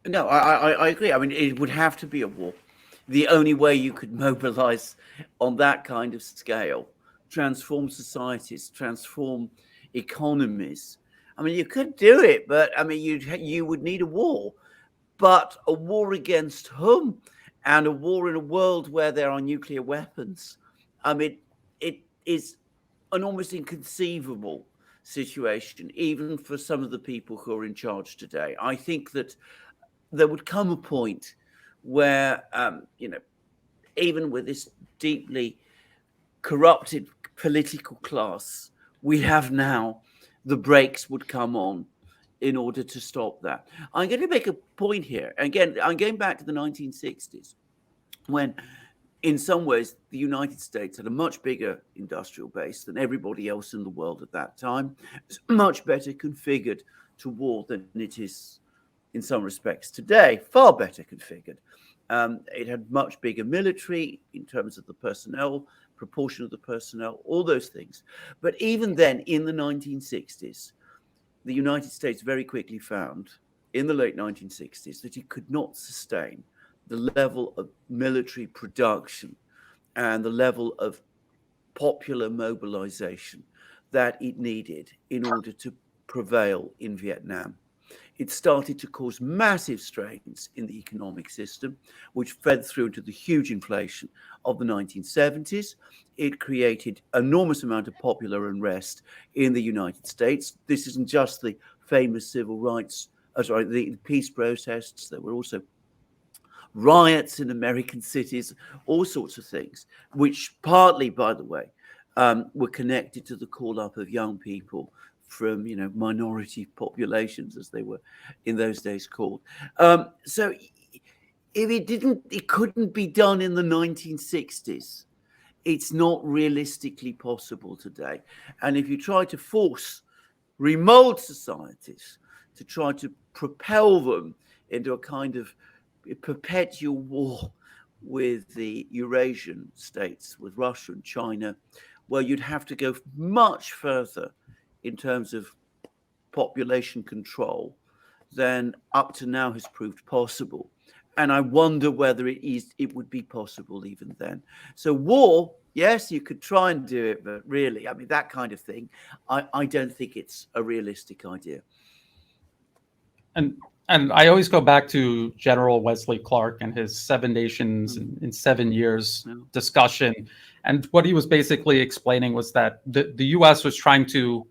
Speaker 3: No, I agree. I mean, it would have to be a war. The only way you could mobilize on that kind of scale, transform societies, transform economies. I mean, you could do it, but I mean, you would need a war. But a war against whom? And a war in a world where there are nuclear weapons. I mean, it is an almost inconceivable situation, even for some of the people who are in charge today. I think that there would come a point where, even with this deeply corrupted political class we have now, the brakes would come on in order to stop that. I'm going to make a point here. Again, I'm going back to the 1960s, when in some ways the United States had a much bigger industrial base than everybody else in the world at that time. It's much better configured to war than it is in some respects today, far better configured. It had much bigger military in terms of the personnel, proportion of the personnel, all those things. But even then, in the 1960s, the United States very quickly found, in the late 1960s, that it could not sustain the level of military production and the level of popular mobilization that it needed in order to prevail in Vietnam. It started to cause massive strains in the economic system, which fed through into the huge inflation of the 1970s. It created enormous amount of popular unrest in the United States. This isn't just the famous civil rights, the peace protests. There were also riots in American cities, all sorts of things, which partly, by the way, were connected to the call up of young people from minority populations, as they were in those days called. So if it couldn't be done in the 1960s, it's not realistically possible today. And if you try to force remote societies to try to propel them into a kind of perpetual war with the Eurasian states, with Russia and China, well, you'd have to go much further in terms of population control than up to now has proved possible. And I wonder whether it would be possible even then. So war, yes, you could try and do it, but really, I mean, that kind of thing, I don't think it's a realistic idea.
Speaker 4: And I always go back to General Wesley Clark and his 7 nations in 7 years discussion. And what he was basically explaining was that the US was trying to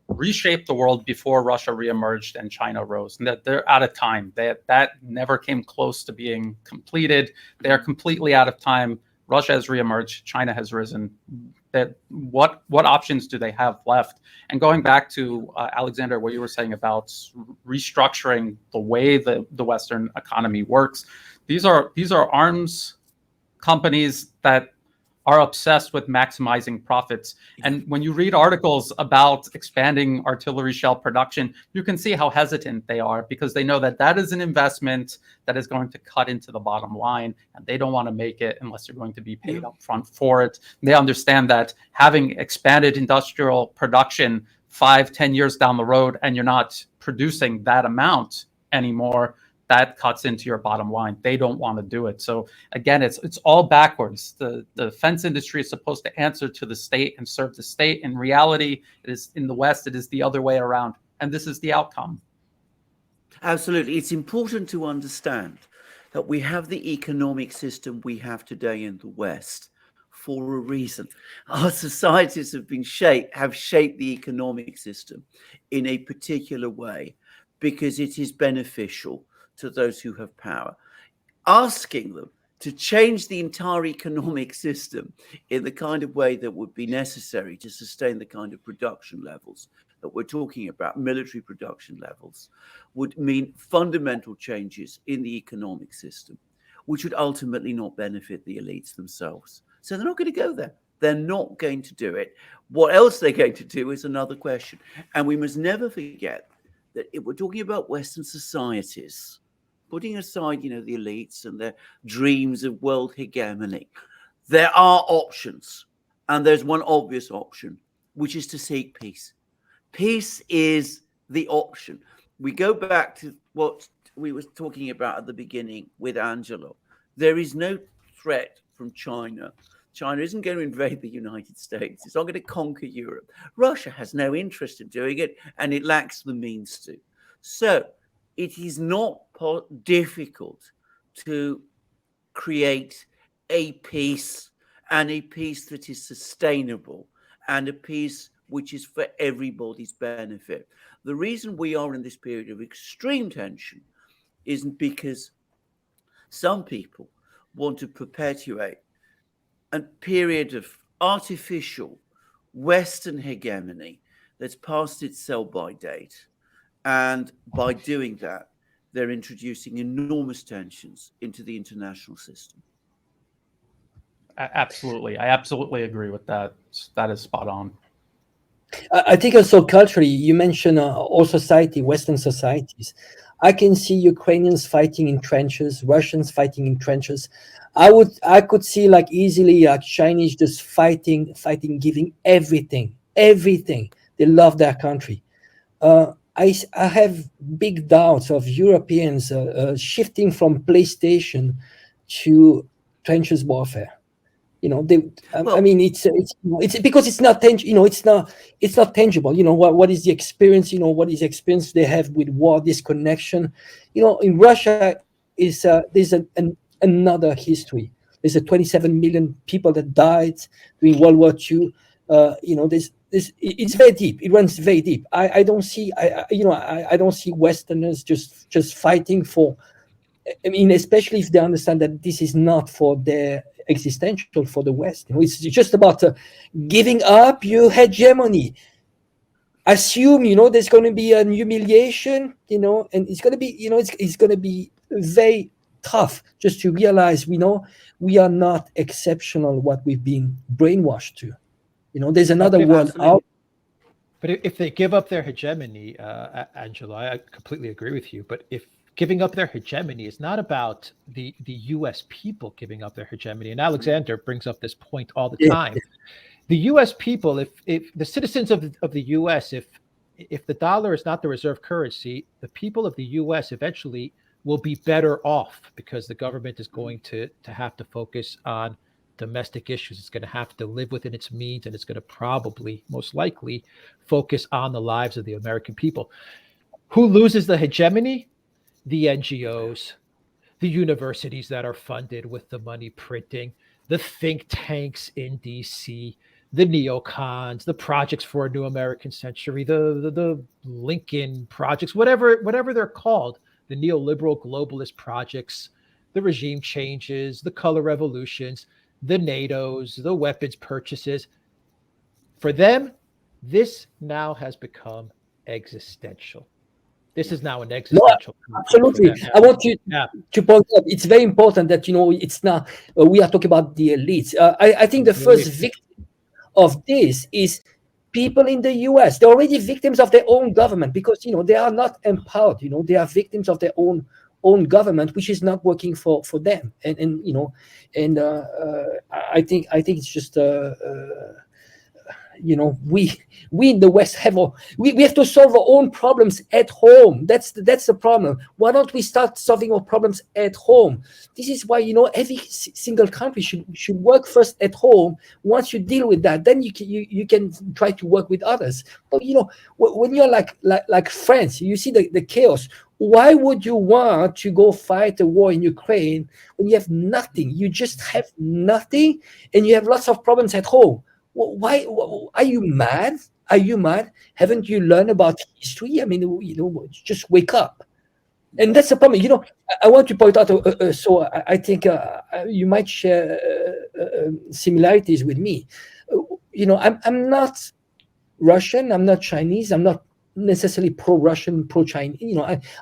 Speaker 4: reshape the world before Russia reemerged and China rose, and that they're out of time. That never came close to being completed. They are completely out of time. Russia has reemerged. China has risen. That what options do they have left? And going back to Alexander, what you were saying about restructuring the way the Western economy works, these are arms companies that are obsessed with maximizing profits. And when you read articles about expanding artillery shell production, you can see how hesitant they are, because they know that that is an investment that is going to cut into the bottom line, and they don't want to make it unless they're going to be paid up front for it. They understand that having expanded industrial production 5-10 years down the road, and you're not producing that amount anymore, that cuts into your bottom line. They don't want to do it. So again, it's all backwards. The defense industry is supposed to answer to the state and serve the state. In reality, it is in the West, it is the other way around. and this is the outcome.
Speaker 3: Absolutely. It's important to understand that we have the economic system we have today in the West for a reason. Our societies have shaped the economic system in a particular way because it is beneficial to those who have power. Asking them to change the entire economic system in the kind of way that would be necessary to sustain the kind of production levels that we're talking about, military production levels, would mean fundamental changes in the economic system, which would ultimately not benefit the elites themselves. So they're not going to go there. They're not going to do it. What else they're going to do is another question. And we must never forget that if we're talking about Western societies, putting aside, the elites and their dreams of world hegemony, there are options. And there's one obvious option, which is to seek peace. Peace is the option. We go back to what we were talking about at the beginning with Angelo. There is no threat from China. China isn't going to invade the United States. It's not going to conquer Europe. Russia has no interest in doing it, and it lacks the means to. So it is not difficult to create a peace, and a peace that is sustainable, and a peace which is for everybody's benefit. The reason we are in this period of extreme tension isn't because some people want to perpetuate a period of artificial Western hegemony that's past its sell-by date. And by doing that, they're introducing enormous tensions into the international system.
Speaker 4: Absolutely. I absolutely agree with that. That is spot on.
Speaker 2: I think also culturally, you mentioned all society, Western societies. I can see Ukrainians fighting in trenches, Russians fighting in trenches. I could see like easily Chinese just fighting, giving everything. They love their country. I have big doubts of Europeans shifting from PlayStation to trenches warfare. I mean, it's because it's not tangible. It's not tangible. What is the experience? What is the experience they have with war, disconnection? In Russia there's another history. There's 27 million people that died during World War II. It's very deep. It runs very deep. I don't see. I don't see Westerners just fighting for. I mean, especially if they understand that this is not for their existential for the West. It's just about giving up your hegemony. Assume, there's going to be an humiliation, and it's going to be, it's going to be very tough just to realize, we are not exceptional what we've been brainwashed to. There's another world out.
Speaker 1: But if they give up their hegemony, Angelo, I completely agree with you. But if giving up their hegemony is not about the U.S. people giving up their hegemony, and Alexander brings up this point all the time. The U.S. people, if the citizens of the U.S., if the dollar is not the reserve currency, the people of the U.S. eventually will be better off because the government is going to have to focus on domestic issues. It's going to have to live within its means, and it's going to probably, most likely, focus on the lives of the American people. Who loses the hegemony? The NGOs, the universities that are funded with the money printing, the think tanks in DC, the neocons, the projects for a new American century, the Lincoln projects, whatever they're called, the neoliberal globalist projects, the regime changes, the color revolutions, the NATOs, the weapons purchases. For them, this now has become existential. This is now an existential.
Speaker 2: No, absolutely. I want you to point out, it's very important that, it's not, we are talking about the elites. I think the first victim of this is people in the US. They're already victims of their own government because, they are not empowered. They are victims of their own government, which is not working for them. And I think it's just, we in the West we have to solve our own problems at home. That's the problem. Why don't we start solving our problems at home? This is why every single country should work first at home. Once you deal with that, then you can try to work with others. But when you're like France, you see the chaos. Why would you want to go fight a war in Ukraine when you have nothing? You just have nothing, and you have lots of problems at home. Why are you mad? Are you mad? Haven't you learned about history? I mean, just wake up. And that's the problem. I want to point out. So I think you might share similarities with me. I'm not Russian. I'm not Chinese. I'm not necessarily pro-Russian, pro-Chinese.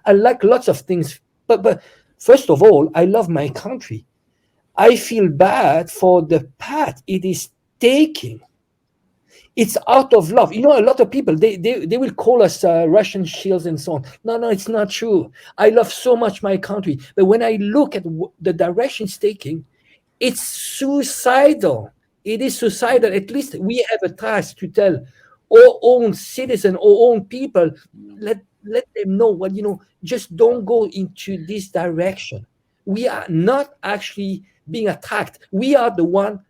Speaker 2: I like lots of things, but first of all, I love my country. I feel bad for the path it is taking. It's out of love. A lot of people, they will call us Russian shields and so on. No, it's not true. I love so much my country, but when I look at the direction it's taking, it's suicidal. It is suicidal. At least we have a task to tell our own citizens, our own people, let them know what, just don't go into this direction. We are not actually being attacked. We are the one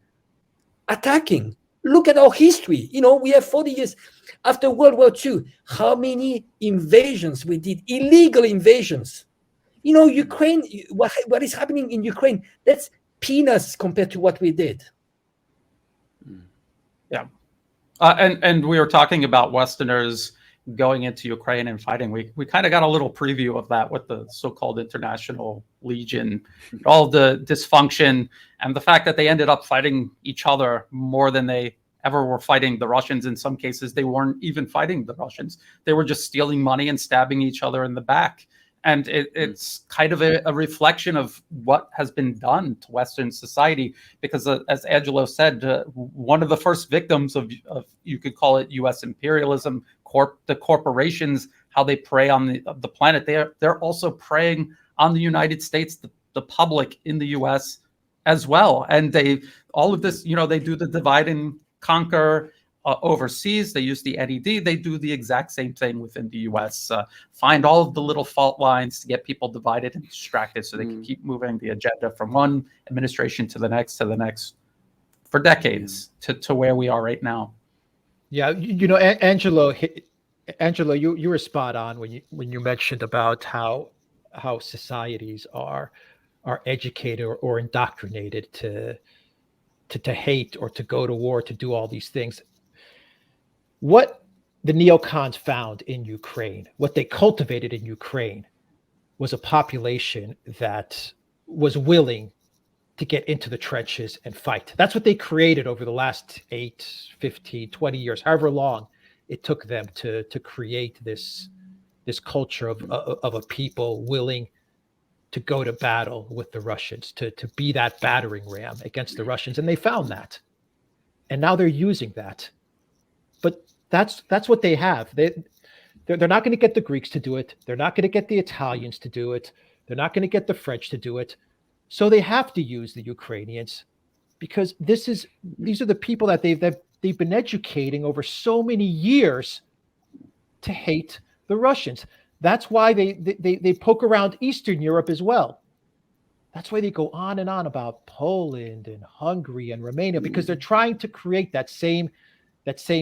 Speaker 2: attacking. Look at our history. We have 40 years after World War II. How many invasions we did, illegal invasions. Ukraine, what is happening in Ukraine, that's peanuts compared to what we did.
Speaker 4: Yeah. And we were talking about Westerners going into Ukraine and fighting. We kind of got a little preview of that with the so-called International Legion, all the dysfunction and the fact that they ended up fighting each other more than they ever were fighting the Russians. In some cases, they weren't even fighting the Russians. They were just stealing money and stabbing each other in the back. And it's kind of a reflection of what has been done to Western society, because as Angelo said, one of the first victims of you could call it U.S. imperialism, the corporations, how they prey on the planet. They're also preying on the United States, the public in the U.S. as well. And all of this, they do the divide and conquer. Overseas, they use the NED. They do the exact same thing within the U.S. Find all of the little fault lines to get people divided and distracted, so they can keep moving the agenda from one administration to the next for decades to where we are right now.
Speaker 1: Yeah, Angelo, you were spot on when you mentioned about how societies are educated or indoctrinated to hate or to go to war, to do all these things. What the neocons found in Ukraine, what they cultivated in Ukraine, was a population that was willing to get into the trenches and fight. That's what they created over the last 8, 15, 20 years, however long it took them to create this culture of a people willing to go to battle with the Russians, to be that battering ram against the Russians. And they found that. And now they're using that. But that's what they have. They're not going to get the Greeks to do it. They're not going to get the Italians to do it. They're not going to get the French to do it. So they have to use the Ukrainians, because these are the people that they've been educating over so many years to hate the Russians. That's why they poke around Eastern Europe as well. That's why they go on and on about Poland and Hungary and Romania, because they're trying to create that same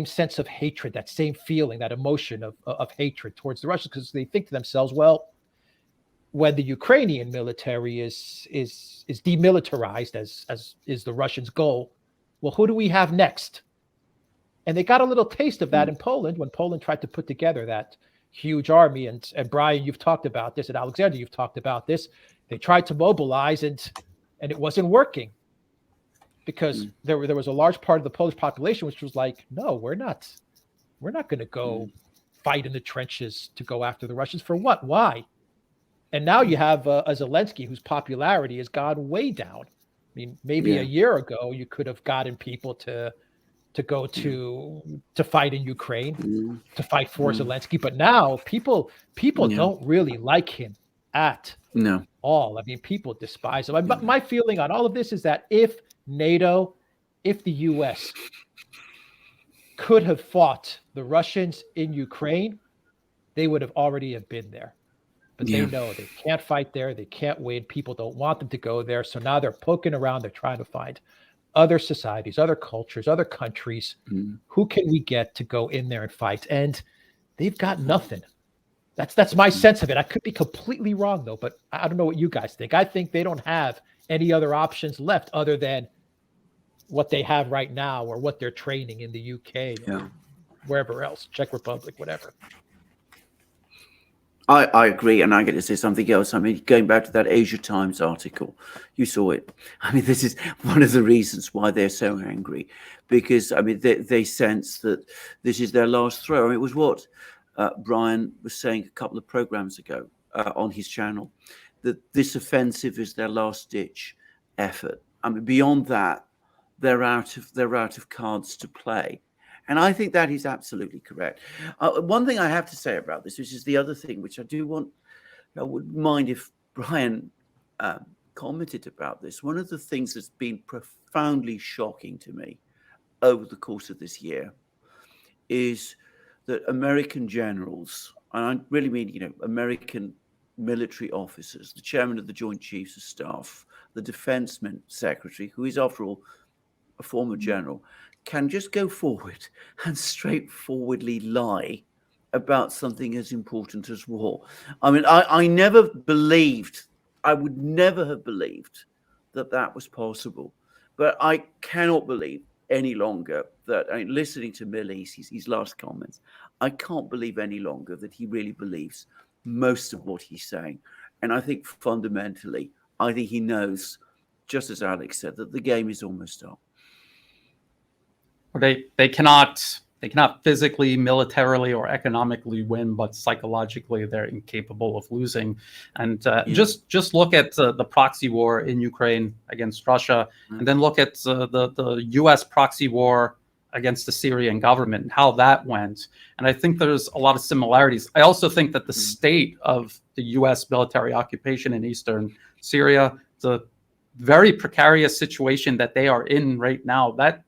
Speaker 1: sense of hatred, that same feeling, that emotion of hatred towards the Russians, because they think to themselves, well, when the Ukrainian military is demilitarized, as is the Russians' goal, well, who do we have next? And they got a little taste of that in Poland when Poland tried to put together that huge army. And Brian, you've talked about this, and Alexander, you've talked about this. They tried to mobilize, and it wasn't working, because there was a large part of the Polish population which was like, no, we're not going to go fight in the trenches to go after the Russians. For what? Why? And now you have a Zelensky whose popularity has gone way down. I mean, maybe a year ago you could have gotten people to go to fight in Ukraine, to fight for Zelensky, but now people don't really like him at all. I mean, people despise him. But my feeling on all of this is that if NATO, if the US could have fought the Russians in Ukraine, they would have already have been there. But they
Speaker 3: Yeah.
Speaker 1: know they can't fight there. They can't win. People don't want them to go there. So now they're poking around. They're trying to find other societies, other cultures, other countries.
Speaker 3: Mm.
Speaker 1: Who can we get to go in there and fight? And they've got nothing. That's my sense of it. I could be completely wrong though, but I don't know what you guys think. I think they don't have any other options left other than what they have right now or what they're training in the UK or
Speaker 3: Yeah.
Speaker 1: wherever else, Czech Republic, whatever.
Speaker 3: I agree, and I'm going to say something else. I mean, going back to that Asia Times article, you saw it. I mean, this is one of the reasons why they're so angry, because I mean, they sense that this is their last throw. I mean, it was what Brian was saying a couple of programs ago on his channel, that this offensive is their last ditch effort. I mean, beyond that, they're out of cards to play. And I think that is absolutely correct. One thing I have to say about this, which is the other thing, which I would mind if Brian commented about this. One of the things that's been profoundly shocking to me over the course of this year is that American generals, and I really mean, American military officers, the chairman of the Joint Chiefs of Staff, the defense secretary, who is, after all, a former general, can just go forward and straightforwardly lie about something as important as war. I mean, I never believed, I would never have believed that was possible. But I cannot believe any longer that, I mean, listening to Milley's his last comments, I can't believe any longer that he really believes most of what he's saying. And I think fundamentally, I think he knows, just as Alex said, that the game is almost up.
Speaker 4: They cannot physically, militarily, or economically win, but psychologically they're incapable of losing. And just look at the proxy war in Ukraine against Russia, and then look at the U.S. proxy war against the Syrian government and how that went. And I think there's a lot of similarities. I also think that the state of the U.S. military occupation in eastern Syria, the very precarious situation that they are in right now, that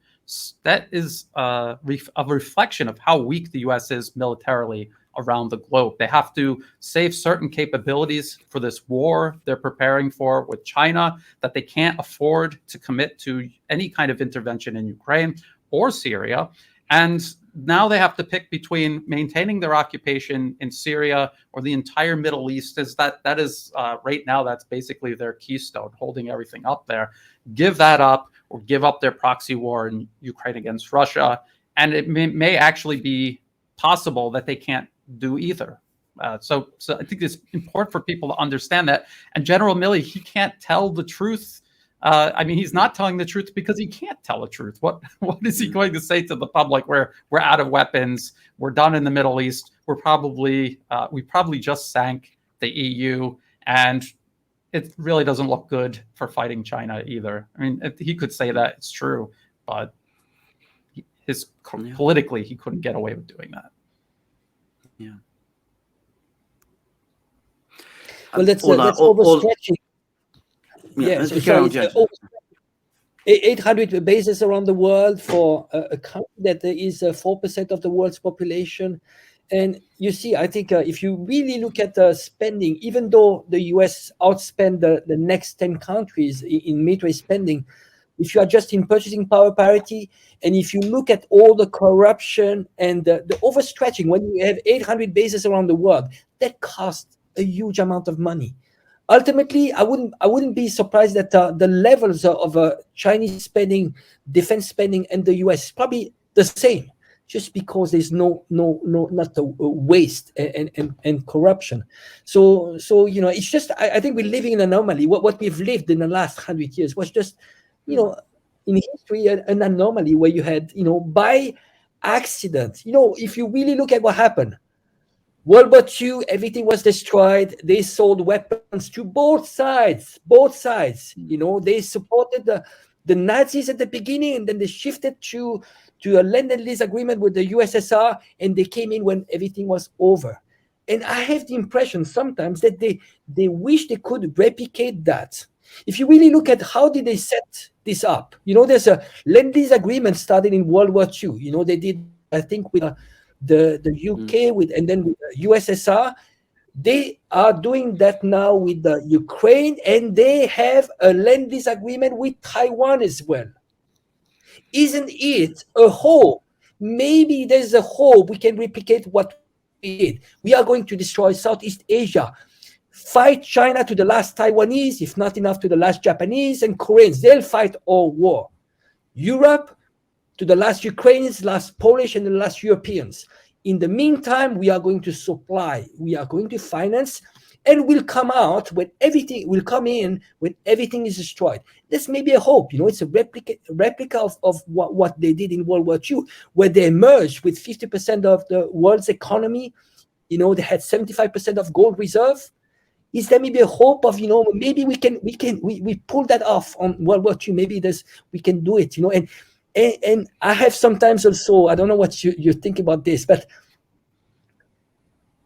Speaker 4: is a reflection of how weak the U.S. is militarily around the globe. They have to save certain capabilities for this war they're preparing for with China that they can't afford to commit to any kind of intervention in Ukraine or Syria. And now they have to pick between maintaining their occupation in Syria or the entire Middle East. That is right now, that's basically their keystone, holding everything up there. Give that up, or give up their proxy war in Ukraine against Russia. And it may actually be possible that they can't do either. So I think it's important for people to understand that. And General Milley, he can't tell the truth. I mean, he's not telling the truth because he can't tell the truth. What is he going to say to the public? We're out of weapons. We're done in the Middle East. We probably just sank the EU, and it really doesn't look good for fighting China either. I mean, he could say that, it's true, but politically, he couldn't get away with doing that.
Speaker 3: Yeah.
Speaker 2: Well, that's overstretching.
Speaker 3: Yeah,
Speaker 2: so 800 bases around the world for a country that is 4% of the world's population. And you see, I think if you really look at spending, even though the US outspend the next 10 countries in military spending, if you are just in purchasing power parity, and if you look at all the corruption and the overstretching, when you have 800 bases around the world, that costs a huge amount of money. Ultimately, I wouldn't be surprised that the levels of Chinese spending, defense spending, and the US is probably the same, just because there's not waste and corruption. So it's just, I think we're living in an anomaly. What we've lived in the last 100 years was just, in history, an anomaly where you had, by accident, if you really look at what happened, World War II, everything was destroyed. They sold weapons to both sides. They supported the Nazis at the beginning, and then they shifted to a Lend-Lease agreement with the USSR, and they came in when everything was over. And I have the impression sometimes that they wish they could replicate that. If you really look at how did they set this up, there's a Lend-Lease agreement started in World War II. They did I think with the UK, and then with the USSR. They are doing that now with the Ukraine, and they have a land lease agreement with Taiwan as well. Isn't it a hope? Maybe there's a hope we can replicate what we did. We are going to destroy Southeast Asia, fight China to the last Taiwanese, if not enough to the last Japanese and Koreans. They'll fight all war. Europe to the last Ukrainians, last Polish, and the last Europeans. In the meantime, we are going to supply, we are going to finance, and we'll come out when everything will come in when everything is destroyed. This may be a hope, it's a replica of what they did in World War II, where they emerged with 50% of the world's economy. They had 75% of gold reserve. Is there maybe a hope of maybe we pull that off on World War II? Maybe we can do it, and I have sometimes also, I don't know what you think about this, but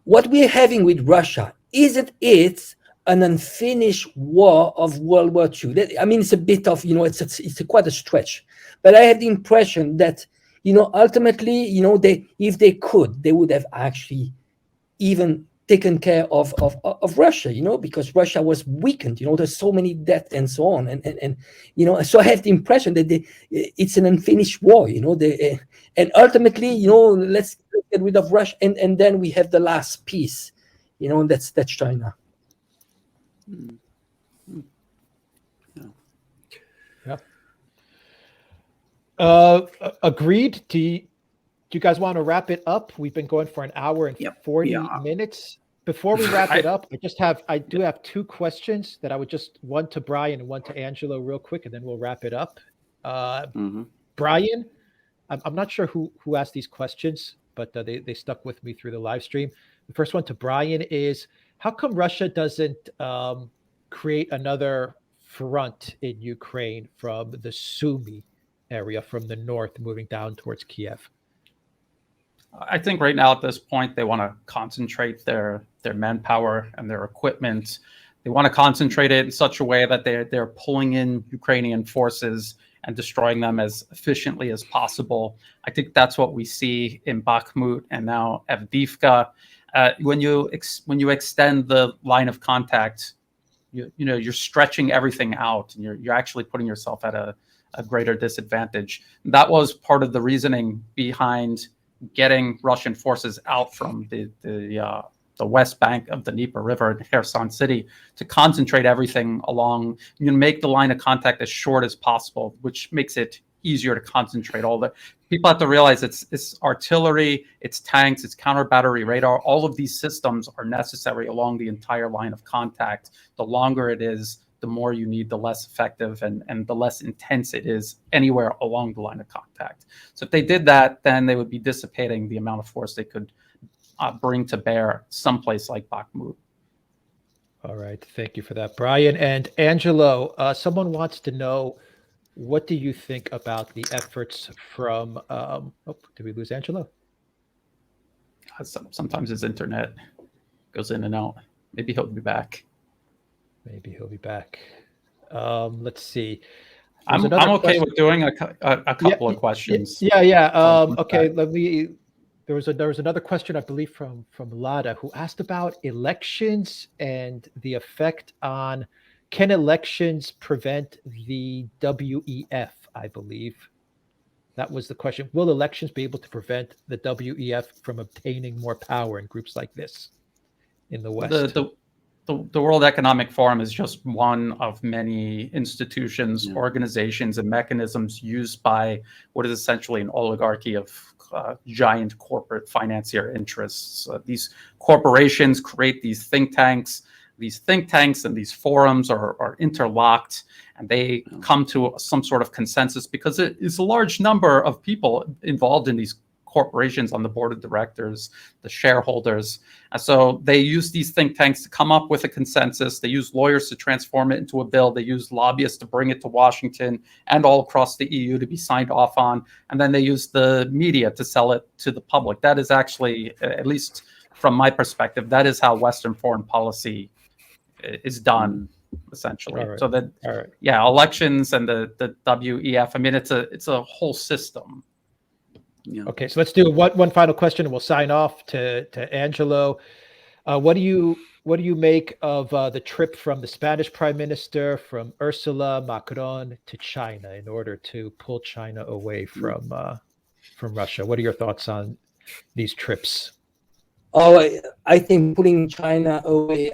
Speaker 2: what we're having with Russia, isn't it an unfinished war of World War II? I mean, it's a bit of, it's quite a stretch, but I have the impression that, ultimately, if they could, they would have actually even taken care of Russia, because Russia was weakened. There's so many deaths and so on, and so I have the impression that it's an unfinished war. And ultimately, let's get rid of Russia, and then we have the last piece, and that's China.
Speaker 1: Yeah. Agreed. Do you guys want to wrap it up? We've been going for an hour and 40 minutes. Before we wrap it up, I do have two questions that I would one to Brian and one to Angelo real quick, and then we'll wrap it up. Brian, I'm not sure who asked these questions, but they stuck with me through the live stream. The first one to Brian is, how come Russia doesn't create another front in Ukraine from the Sumy area, from the north, moving down towards Kiev?
Speaker 4: I think right now at this point, they want to concentrate their manpower and their equipment. They want to concentrate it in such a way that they're pulling in Ukrainian forces and destroying them as efficiently as possible. I think that's what we see in Bakhmut and now Avdiivka. When you extend the line of contact, you're stretching everything out, and you're actually putting yourself at a greater disadvantage. That was part of the reasoning behind getting Russian forces out from the west bank of the Dnieper River in Kherson City to concentrate everything along. Make the line of contact as short as possible, which makes it easier to concentrate. All the people have to realize it's artillery, it's tanks, it's counter battery radar. All of these systems are necessary along the entire line of contact. The longer it is, the more you need, the less effective and the less intense it is anywhere along the line of contact. So if they did that, then they would be dissipating the amount of force they could bring to bear someplace like Bakhmut.
Speaker 1: All right. Thank you for that, Brian. And Angelo, someone wants to know, what do you think about the efforts from, did we lose Angelo?
Speaker 4: Sometimes his internet goes in and out. Maybe he'll be back.
Speaker 1: Let's see.
Speaker 4: I'm okay with doing a couple of questions.
Speaker 1: Okay. There was another question, I believe, from Lada, who asked about elections and the effect on, can elections prevent the WEF, I believe. That was the question. Will elections be able to prevent the WEF from obtaining more power in groups like this in the West?
Speaker 4: The World Economic Forum is just one of many institutions, organizations, and mechanisms used by what is essentially an oligarchy of giant corporate financier interests. These corporations create these think tanks. These think tanks and these forums are interlocked, and they come to some sort of consensus because it is a large number of people involved in these corporations on the board of directors, the shareholders. And so they use these think tanks to come up with a consensus. They use lawyers to transform it into a bill. They use lobbyists to bring it to Washington and all across the EU to be signed off on. And then they use the media to sell it to the public. That is actually, at least from my perspective, that is how Western foreign policy is done, essentially.
Speaker 1: All right.
Speaker 4: So that,
Speaker 1: All right.
Speaker 4: elections and the WEF, I mean, it's a whole system.
Speaker 3: Yeah.
Speaker 1: Okay, so let's do one final question, and we'll sign off to Angelo. What do you make of the trip from the Spanish Prime Minister, from Ursula Macron to China in order to pull China away from Russia? What are your thoughts on these trips?
Speaker 2: Oh, I think pulling China away.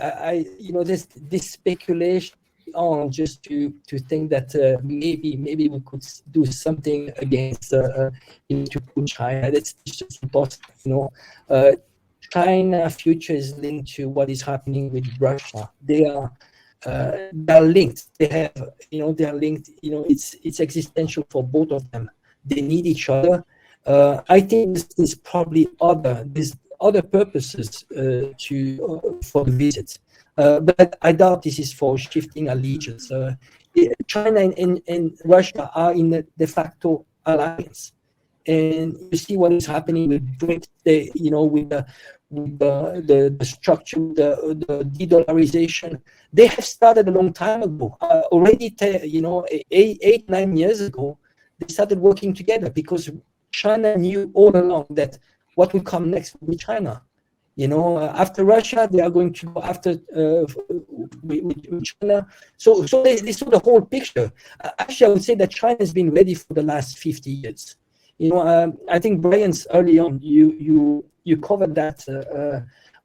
Speaker 2: This speculation on just to think that maybe we could do something against to pull China. That's just impossible. China future is linked to what is happening with Russia. They are linked. They are linked. It's existential for both of them. They need each other. I think there's probably other purposes for the visit, but I doubt this is for shifting allegiance. China and Russia are in a de facto alliance, and you see what is happening with BRICS. With the structure, the de-dollarization, they have started a long time ago. Already, 8-9 years ago, they started working together because China knew all along that what will come next will be China. After Russia, they are going to go after with China. So they saw the whole picture. Actually, I would say that China has been ready for the last 50 years. I think Brian's early on, you covered that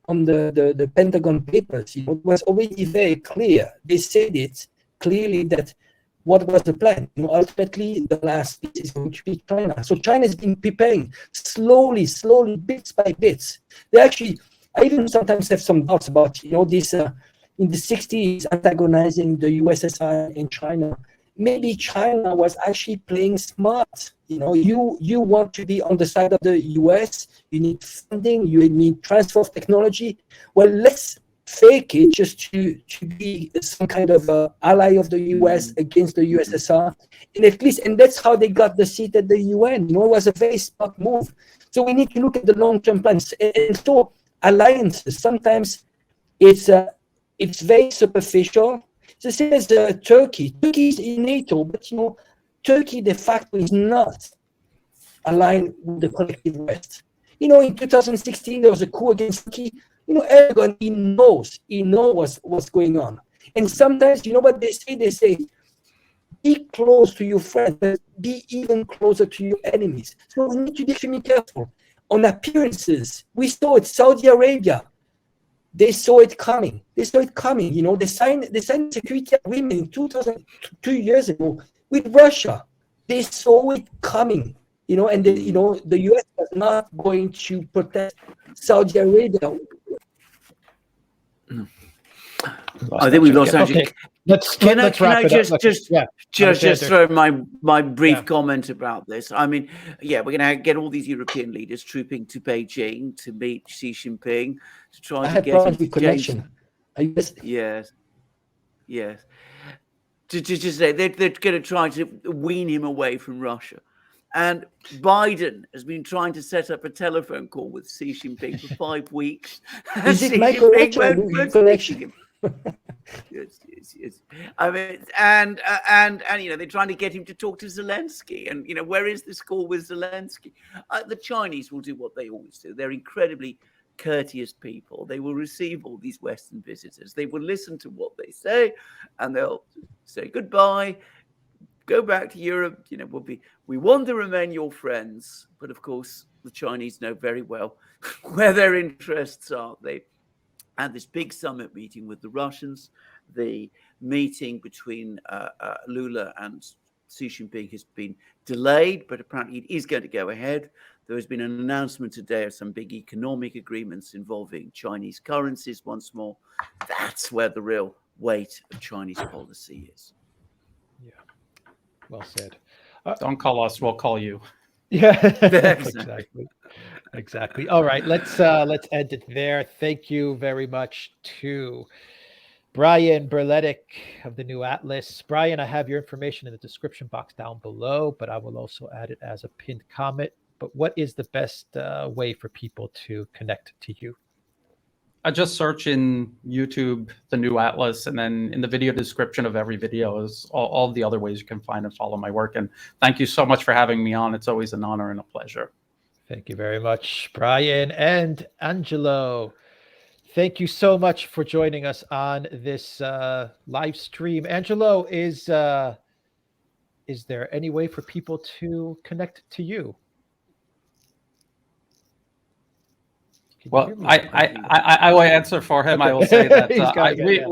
Speaker 2: on the Pentagon papers. It was already very clear. They said it clearly that what was the plan? Ultimately, the last piece is going to be China. So China has been preparing slowly, bits by bits. I even sometimes have some doubts about, this in the 60s antagonizing the USSR and China. Maybe China was actually playing smart. You want to be on the side of the US, you need funding, you need transfer of technology. Well, let's fake it just to be some kind of ally of the US against the USSR. And that's how they got the seat at the UN. It was a very smart move. So we need to look at the long-term plans. And so alliances, sometimes it's very superficial. It's the same as Turkey. Turkey is in NATO, but Turkey de facto is not aligned with the collective West. In 2016 there was a coup against Turkey. Erdogan, he knows what's going on. And sometimes, what they say? They say, be close to your friends, but be even closer to your enemies. So we need to be extremely careful. On appearances, we saw it, Saudi Arabia. They saw it coming. They signed a security agreement 2 years ago with Russia. They saw it coming, and the US was not going to protect Saudi Arabia.
Speaker 3: I think we lost Angelo.
Speaker 1: Okay. Let's wrap it up.
Speaker 3: Just throw my brief comment about this. I mean, we're going to get all these European leaders trooping to Beijing to meet Xi Jinping to try to get him to
Speaker 2: connection.
Speaker 3: Yes. To just say they're going to try to wean him away from Russia. And Biden has been trying to set up a telephone call with Xi Jinping for 5 weeks.
Speaker 2: Is it my connection?
Speaker 3: Yes. I mean, and they're trying to get him to talk to Zelensky. And where is this call with Zelensky? The Chinese will do what they always do. They're incredibly courteous people. They will receive all these Western visitors. They will listen to what they say, and they'll say goodbye. Go back to Europe. We want to remain your friends, but of course the Chinese know very well where their interests are. They had this big summit meeting with the Russians. The meeting between Lula and Xi Jinping has been delayed, but apparently it is going to go ahead. There has been an announcement today of some big economic agreements involving Chinese currencies once more. That's where the real weight of Chinese policy is.
Speaker 1: Yeah, well said.
Speaker 4: Don't call us, we'll call you.
Speaker 1: Yeah, exactly. All right, let's end it there. Thank you very much to Brian Berletic of the New Atlas. Brian, I have your information in the description box down below, but I will also add it as a pinned comment. But what is the best way for people to connect to you?
Speaker 4: I just search in YouTube, the New Atlas, and then in the video description of every video is all the other ways you can find and follow my work. And thank you so much for having me on. It's always an honor and a pleasure.
Speaker 1: Thank you very much, Brian and Angelo. Thank you so much for joining us on this live stream. Angelo, is there any way for people to connect to you? Can you hear
Speaker 4: Well,
Speaker 1: me?
Speaker 4: I will answer for him. I will
Speaker 1: Okay.
Speaker 4: say that
Speaker 1: He's got it. Yeah.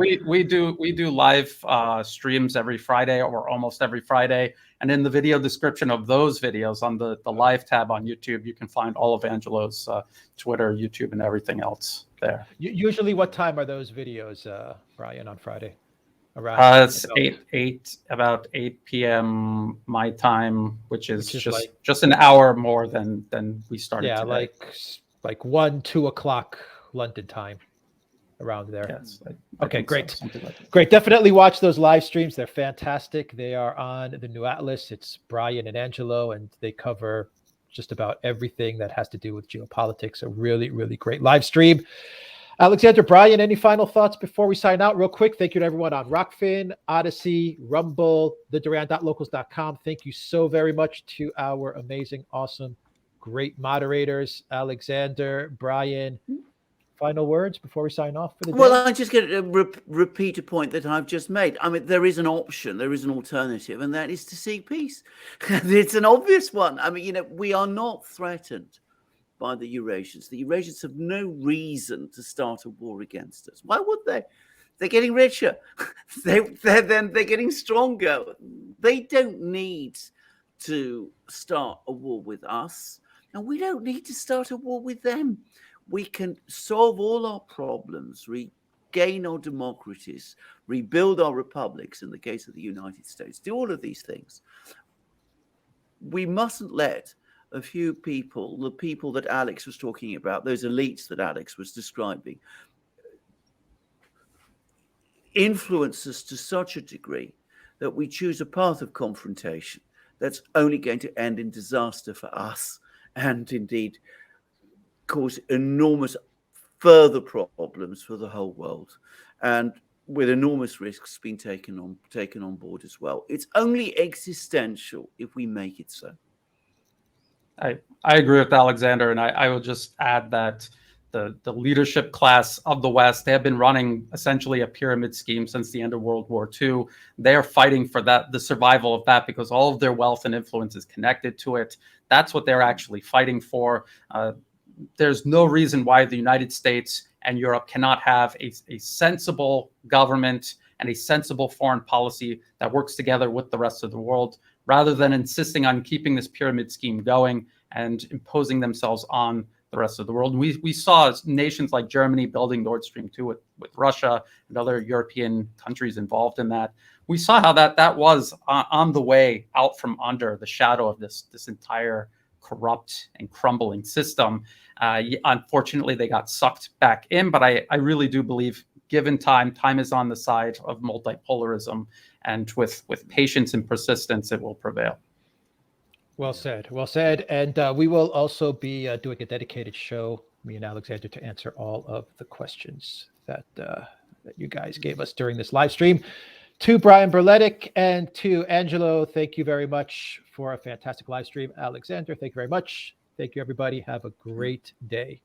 Speaker 4: we do live streams every Friday or almost every Friday, and in the video description of those videos on the live tab on YouTube, you can find all of Angelo's Twitter, YouTube, and everything else there.
Speaker 1: Usually, what time are those videos, Brian, on Friday? Around
Speaker 4: It's about 8 p.m. my time, which is just an hour more than we started.
Speaker 1: Yeah,
Speaker 4: today.
Speaker 1: like 1-2 o'clock London time, around there.
Speaker 4: Yes.
Speaker 1: Okay, great.
Speaker 4: So, something like that.
Speaker 1: Great. Definitely watch those live streams. They're fantastic. They are on the New Atlas. It's Brian and Angelo, and they cover just about everything that has to do with geopolitics. A really, really great live stream. Alexander, Brian, any final thoughts before we sign out? Real quick, thank you to everyone on Rockfin, Odyssey, Rumble, theduran.locals.com. Thank you so very much to our amazing, awesome, great moderators, Alexander, Brian. Final words before we sign off for the day?
Speaker 3: Well, I just get to repeat a point that I've just made. I mean, there is an option, there is an alternative, and that is to seek peace. It's an obvious one. I mean, we are not threatened by the Eurasians. The Eurasians have no reason to start a war against us. Why would they? They're getting richer. They're getting stronger. They don't need to start a war with us, and we don't need to start a war with them. We can solve all our problems, regain our democracies, rebuild our republics in the case of the United States, do all of these things. We mustn't let a few people, the people that Alex was talking about, those elites that Alex was describing, influence us to such a degree that we choose a path of confrontation that's only going to end in disaster for us and indeed cause enormous further problems for the whole world, and with enormous risks being taken on board as well. It's only existential if we make it so.
Speaker 4: I agree with Alexander, and I will just add that the leadership class of the West, they have been running essentially a pyramid scheme since the end of World War II. They are fighting for the survival of that, because all of their wealth and influence is connected to it. That's what they're actually fighting for. There's no reason why the United States and Europe cannot have a sensible government and a sensible foreign policy that works together with the rest of the world, rather than insisting on keeping this pyramid scheme going and imposing themselves on the rest of the world. And we saw nations like Germany building Nord Stream 2 with Russia and other European countries involved in that. We saw how that was on the way out from under the shadow of this entire corrupt and crumbling system. Unfortunately, they got sucked back in, but I really do believe, given time is on the side of multipolarism, and with patience and persistence, it will prevail.
Speaker 1: Well said. Well said. And we will also be doing a dedicated show, me and Alexander, to answer all of the questions that you guys gave us during this live stream. To Brian Berletic and to Angelo, thank you very much for a fantastic live stream. Alexander, thank you very much. Thank you, everybody. Have a great day.